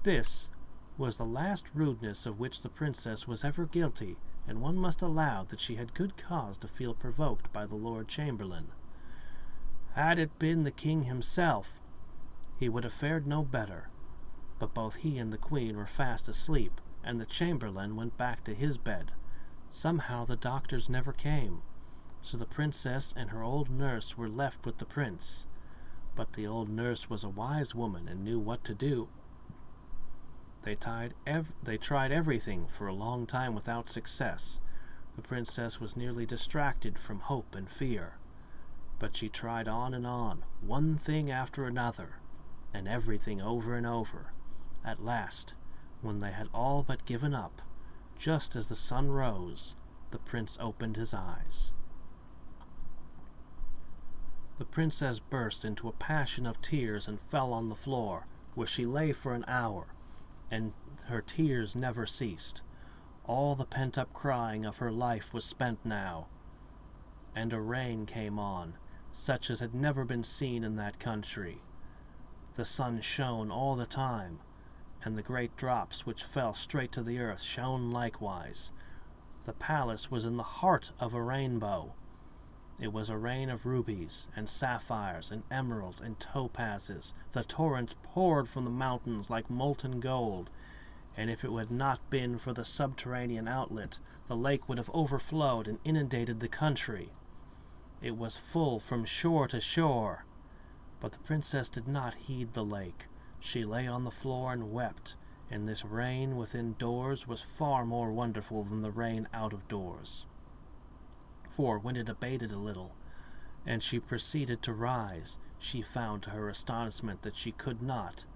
This was the last rudeness of which the princess was ever guilty, and one must allow that she had good cause to feel provoked by the Lord Chamberlain. Had it been the king himself, he would have fared no better. But both he and the queen were fast asleep, and the chamberlain went back to his bed. Somehow the doctors never came, so the princess and her old nurse were left with the prince. But the old nurse was a wise woman and knew what to do. They tried everything for a long time without success. The princess was nearly distracted from hope and fear. But she tried on, one thing after another, and everything over and over. At last, when they had all but given up, just as the sun rose, the prince opened his eyes. The princess burst into a passion of tears and fell on the floor, where she lay for an hour, and her tears never ceased. All the pent-up crying of her life was spent now, and a rain came on, such as had never been seen in that country. The sun shone all the time, and the great drops which fell straight to the earth shone likewise. The palace was in the heart of a rainbow. It was a rain of rubies, and sapphires, and emeralds, and topazes. The torrents poured from the mountains like molten gold, and if it had not been for the subterranean outlet, the lake would have overflowed and inundated the country. It was full from shore to shore. But the princess did not heed the lake. She lay on the floor and wept, and this rain within doors was far more wonderful than the rain out of doors. For when it abated a little, and she proceeded to rise, she found to her astonishment that she could not.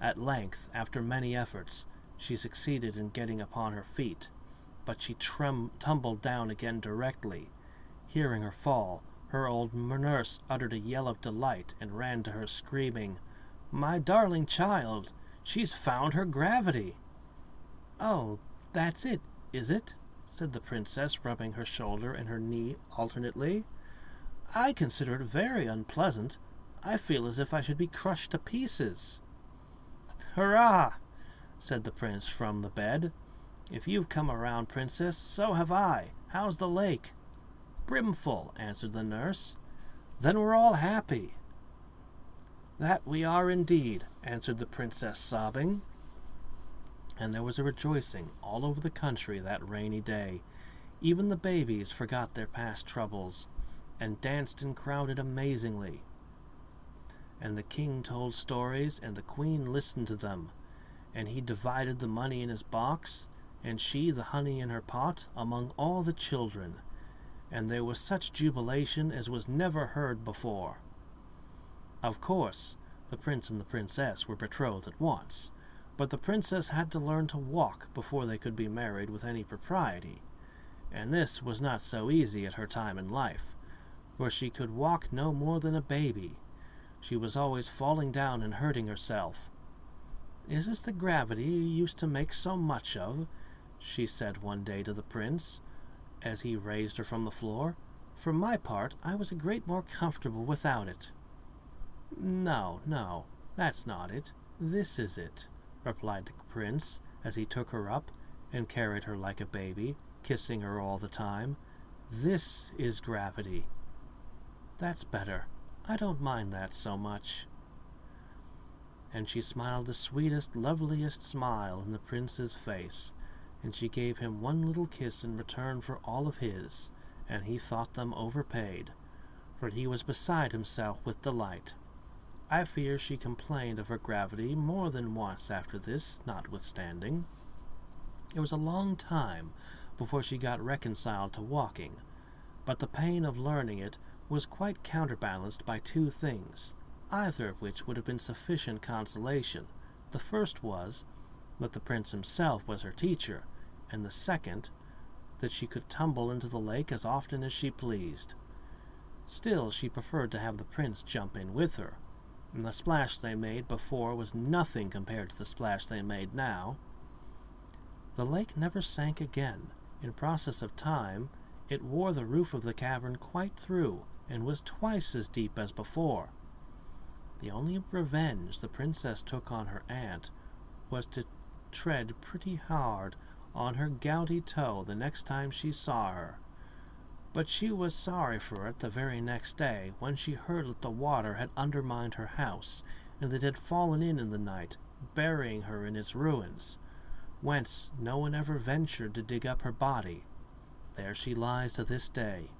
At length, after many efforts, she succeeded in getting upon her feet, but she tumbled down again directly. Hearing her fall, her old nurse uttered a yell of delight and ran to her, screaming, "My darling child, she's found her gravity!" "Oh, that's it, is it?" said the princess, rubbing her shoulder and her knee alternately. "I consider it very unpleasant. I feel as if I should be crushed to pieces." "Hurrah!" said the prince from the bed. "If you've come around, princess, so have I. How's the lake?" "Brimful," answered the nurse. "Then we're all happy." "That we are indeed," answered the princess, sobbing. And there was a rejoicing all over the country that rainy day. Even the babies forgot their past troubles, and danced and crowded amazingly. And the king told stories, and the queen listened to them, and he divided the money in his box, and she the honey in her pot, among all the children, and there was such jubilation as was never heard before. Of course, the prince and the princess were betrothed at once, but the princess had to learn to walk before they could be married with any propriety, and this was not so easy at her time in life, for she could walk no more than a baby. She was always falling down and hurting herself. "Is this the gravity you used to make so much of?" she said one day to the prince, as he raised her from the floor. "For my part, I was a great more comfortable without it." "No, no, that's not it. This is it," replied the prince, as he took her up and carried her like a baby, kissing her all the time. "This is gravity." "That's better. I don't mind that so much." And she smiled the sweetest, loveliest smile in the prince's face, and she gave him one little kiss in return for all of his, and he thought them overpaid, for he was beside himself with delight. I fear she complained of her gravity more than once after this, notwithstanding. It was a long time before she got reconciled to walking, but the pain of learning it was quite counterbalanced by two things, either of which would have been sufficient consolation. The first was that the prince himself was her teacher, and the second, that she could tumble into the lake as often as she pleased. Still, she preferred to have the prince jump in with her, and the splash they made before was nothing compared to the splash they made now. The lake never sank again. In process of time, it wore the roof of the cavern quite through, and was twice as deep as before. The only revenge the princess took on her aunt was to tread pretty hard on her gouty toe the next time she saw her. But she was sorry for it the very next day, when she heard that the water had undermined her house, and that it had fallen in the night, burying her in its ruins, whence no one ever ventured to dig up her body. There she lies to this day.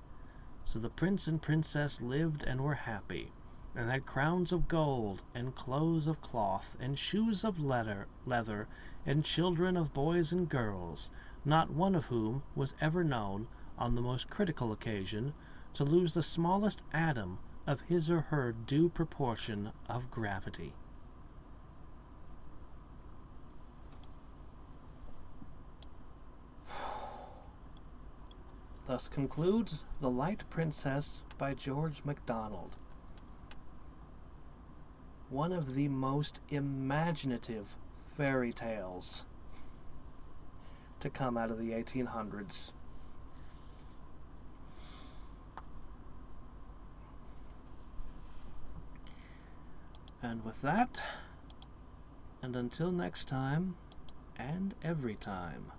So the prince and princess lived and were happy, and had crowns of gold, and clothes of cloth, and shoes of leather, and children of boys and girls, not one of whom was ever known, on the most critical occasion, to lose the smallest atom of his or her due proportion of gravity. Thus concludes The Light Princess by George MacDonald. One of the most imaginative fairy tales to come out of the 1800s. And with that, and until next time, and every time,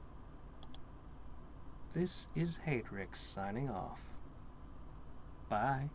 this is Hadriex signing off. Bye.